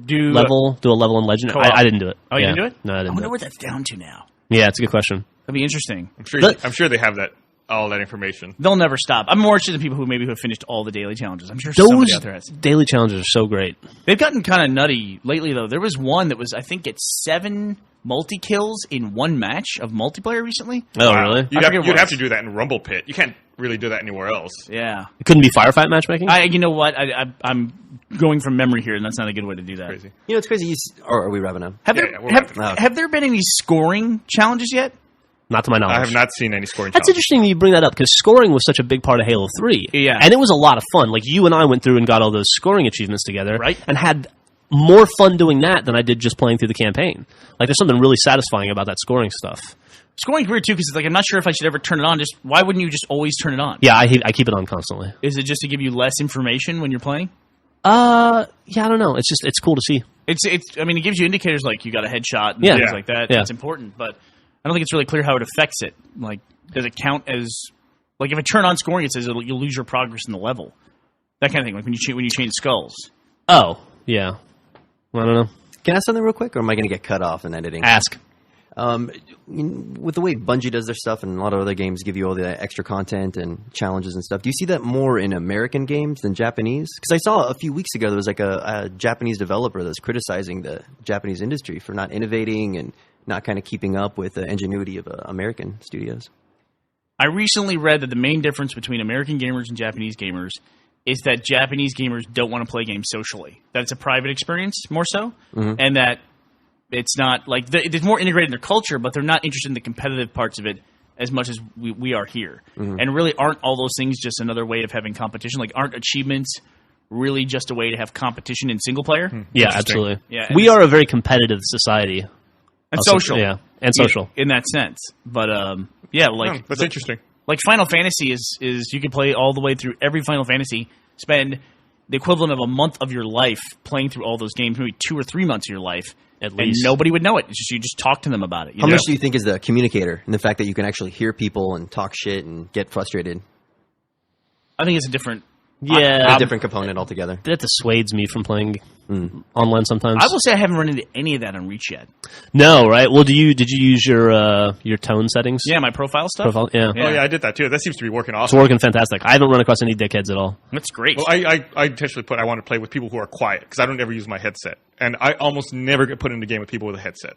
Do level, do a level in Legend. Co-op. I didn't do it. Oh, you Yeah. didn't do it? No, I I didn't wonder do it. what that's down to now. Yeah, it's a good question. That'd be interesting. I'm sure they have all that information. They'll never stop. I'm more interested in people who maybe have finished all the daily challenges. I'm sure Those somebody out there has. daily challenges are so great. They've gotten kind of nutty lately, though. There was one that was, I think, it's 7 multi-kills in one match of multiplayer recently. Oh, Wow. really? You'd, I forget you'd what have it to do that in Rumble Pit. You can't really do that anywhere else. Yeah. It couldn't be firefight matchmaking? You know what? I'm going from memory here, and that's not a good way to do that. Crazy. You know, it's crazy. Or are we wrapping up? Have, Yeah, there, we're have, wrapping have there been any scoring challenges yet? Not to my knowledge. I have not seen any scoring That's challenges. interesting that you bring that up because scoring was such a big part of Halo 3. Yeah. And it was a lot of fun. Like, you and I went through and got all those scoring achievements together. Right. And had more fun doing that than I did just playing through the campaign. Like, there's something really satisfying about that scoring stuff. Scoring's weird, too, because it's like, I'm not sure if I should ever turn it on. Just why wouldn't you just always turn it on? Yeah, I keep it on constantly. Is it just to give you less information when you're playing? Yeah, I don't know. It's cool to see. I mean, it gives you indicators like you got a headshot and Yeah. things Yeah. like that. Yeah. That's important, but I don't think it's really clear how it affects it. Like, does it count as like if I turn on scoring, it says you'll lose your progress in the level, that kind of thing. Like when you change skulls. Oh, yeah. I don't know. Can I ask something real quick, or am I going to get cut off in editing? Ask. With the way Bungie does their stuff and a lot of other games give you all the extra content and challenges and stuff, do you see that more in American games than Japanese? Because I saw a few weeks ago there was like a Japanese developer that's criticizing the Japanese industry for not innovating and not kind of keeping up with the ingenuity of American studios. I recently read that the main difference between American gamers and Japanese gamers is that Japanese gamers don't want to play games socially. That it's a private experience more so, and that it's not like it's more integrated in their culture, but they're not interested in the competitive parts of it as much as we are here. And really, aren't all those things just another way of having competition? Like, aren't achievements really just a way to have competition in single player Yeah, absolutely. Yeah, we are a very competitive society. and Also- social? yeah, and social. in that sense. But yeah, like That's interesting. like Final Fantasy is you can play all the way through every Final Fantasy, spend the equivalent of a month of your life playing through all those games, maybe 2 or 3 months of your life, At and least. nobody would know it. It's just you just talk to them about it. You How know? much do you think is the communicator and the fact that you can actually hear people and talk shit and get frustrated? I think it's a different. Yeah, A different component altogether. that dissuades me from playing online sometimes. I will say I haven't run into any of that on Reach yet. No, right? Well, did you use your tone settings? Yeah, my profile stuff. Profile? Yeah. Yeah. Oh yeah, I did that too. That seems to be working It's awesome. working fantastic. I haven't run across any dickheads at all. That's great. Well, I intentionally put I want to play with people who are quiet because I don't ever use my headset, and I almost never get put in a game with people with a headset.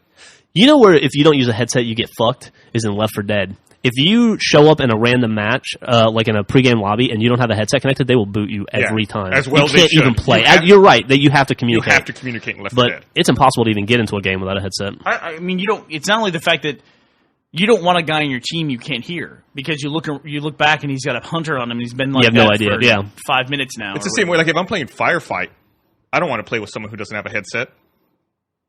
You know where if you don't use a headset you get fucked is in Left 4 Dead. If you show up in a random match, like in a pregame lobby, and you don't have a headset connected, they will boot you every Yeah, time. as well you they can't even should. play. You have- You're right that you have to You communicate. have to communicate in Left 4 but Dead. it's impossible to even get into a game without a headset. I mean, you don't. It's not only the fact that you don't want a guy in your team you can't hear because you look back and he's got a hunter on him and he's been like You have no that idea, for yeah. 5 minutes now. It's the same way. Like if I'm playing Firefight, I don't want to play with someone who doesn't have a headset.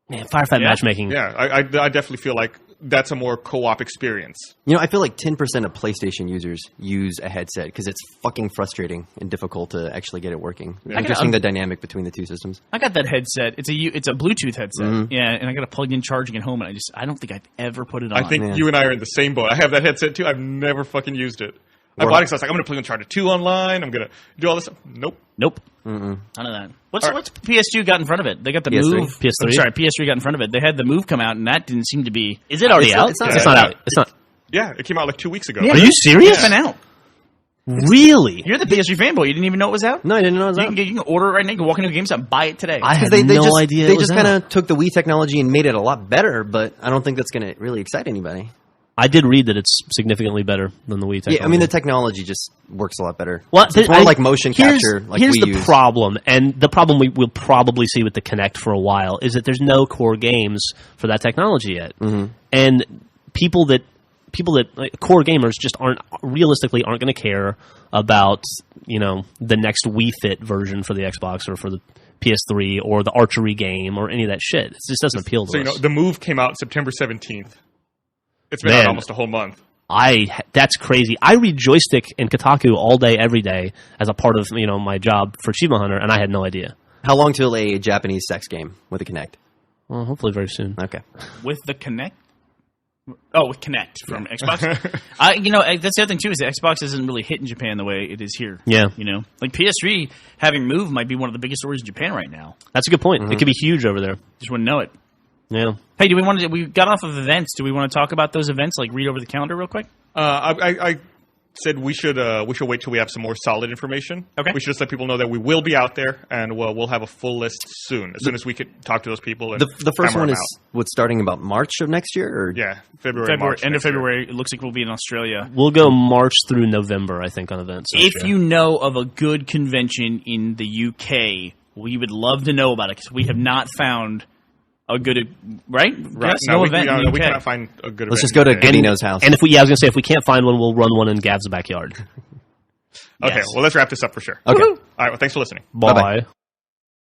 Man, firefight Yeah. matchmaking. Yeah, I definitely feel like that's a more co-op experience. You know, I feel like 10% of PlayStation users use a headset because it's fucking frustrating and difficult to actually get it working. Interesting the dynamic between the two systems. I got that headset. It's a Bluetooth headset. Yeah, and I got a plugged-in charging at home, and I don't think I've ever put it on. I think Yeah. you and I are in the same boat. I have that headset too. I've never fucking used it. I bought it because I was like, I'm going to play Uncharted 2 online. I'm going to do all this stuff. Nope. Nope. None of that. What's All right. what's PS2 got in front of it? They got the PS3. Move. PS3? I'm sorry, PS3 got in front of it. They had the Move come out, and that didn't seem to be. Is it already It's out? not- it's not It's out. not out. It's not. Yeah, it came out like 2 weeks ago. Yeah, Are you serious? It's been out. Really? You're the PS3 fanboy. You didn't even know it was out. No, I didn't know it was You out. can order it right now. You can walk into a GameStop and buy it today. I had Because they no just, idea. They it was just out. kind of took the Wii technology and made it a lot better, but I don't think that's going to really excite anybody. I did read that it's significantly better than the Wii technology. Yeah, I mean, the technology just works a lot better. Well, It's more like motion here's- capture, like here's we the use. problem, and the problem we will probably see with the Kinect for a while is that there's no core games for that technology yet, and people that like, core gamers just aren't going to care about the next Wii Fit version for the Xbox or for the PS3 or the archery game or any of that shit. It just doesn't appeal to So, us. the Move came out September 17th. It's been Man. out almost a whole month. That's crazy. I read Joystick and Kotaku all day, every day as a part of my job for Achievement Hunter, and I had no idea. How long till a Japanese sex game with a Kinect? Well, hopefully very soon. Okay. With the Kinect. Oh, with Kinect from Xbox. That's the other thing too is that Xbox isn't really hit in Japan the way it is here. Yeah. Like PS3 having Move might be one of the biggest stories in Japan right now. That's a good point. It could be huge over there. Just wouldn't know it. Yeah. Hey, we got off of events. Do we want to talk about those events? Like read over the calendar real quick? I said we should wait till we have some more solid information. Okay. We should just let people know that we will be out there, and we'll have a full list soon. As soon as we could talk to those people. And The first hammer one them is what's starting about March of next year, or yeah, February, March End of next year. February. It looks like we'll be in Australia. We'll go March through November, I think, on events. If you know of a good convention in the UK, we would love to know about it because we have not found a good Right. Yes, No, we event. we cannot find a good. let's event just go to in the UK. Gavino's house. And if we was gonna say if we can't find one, we'll run one in Gav's backyard. Okay, Yes. well, let's wrap this up for sure. Okay. All right. Well, thanks for listening. Bye.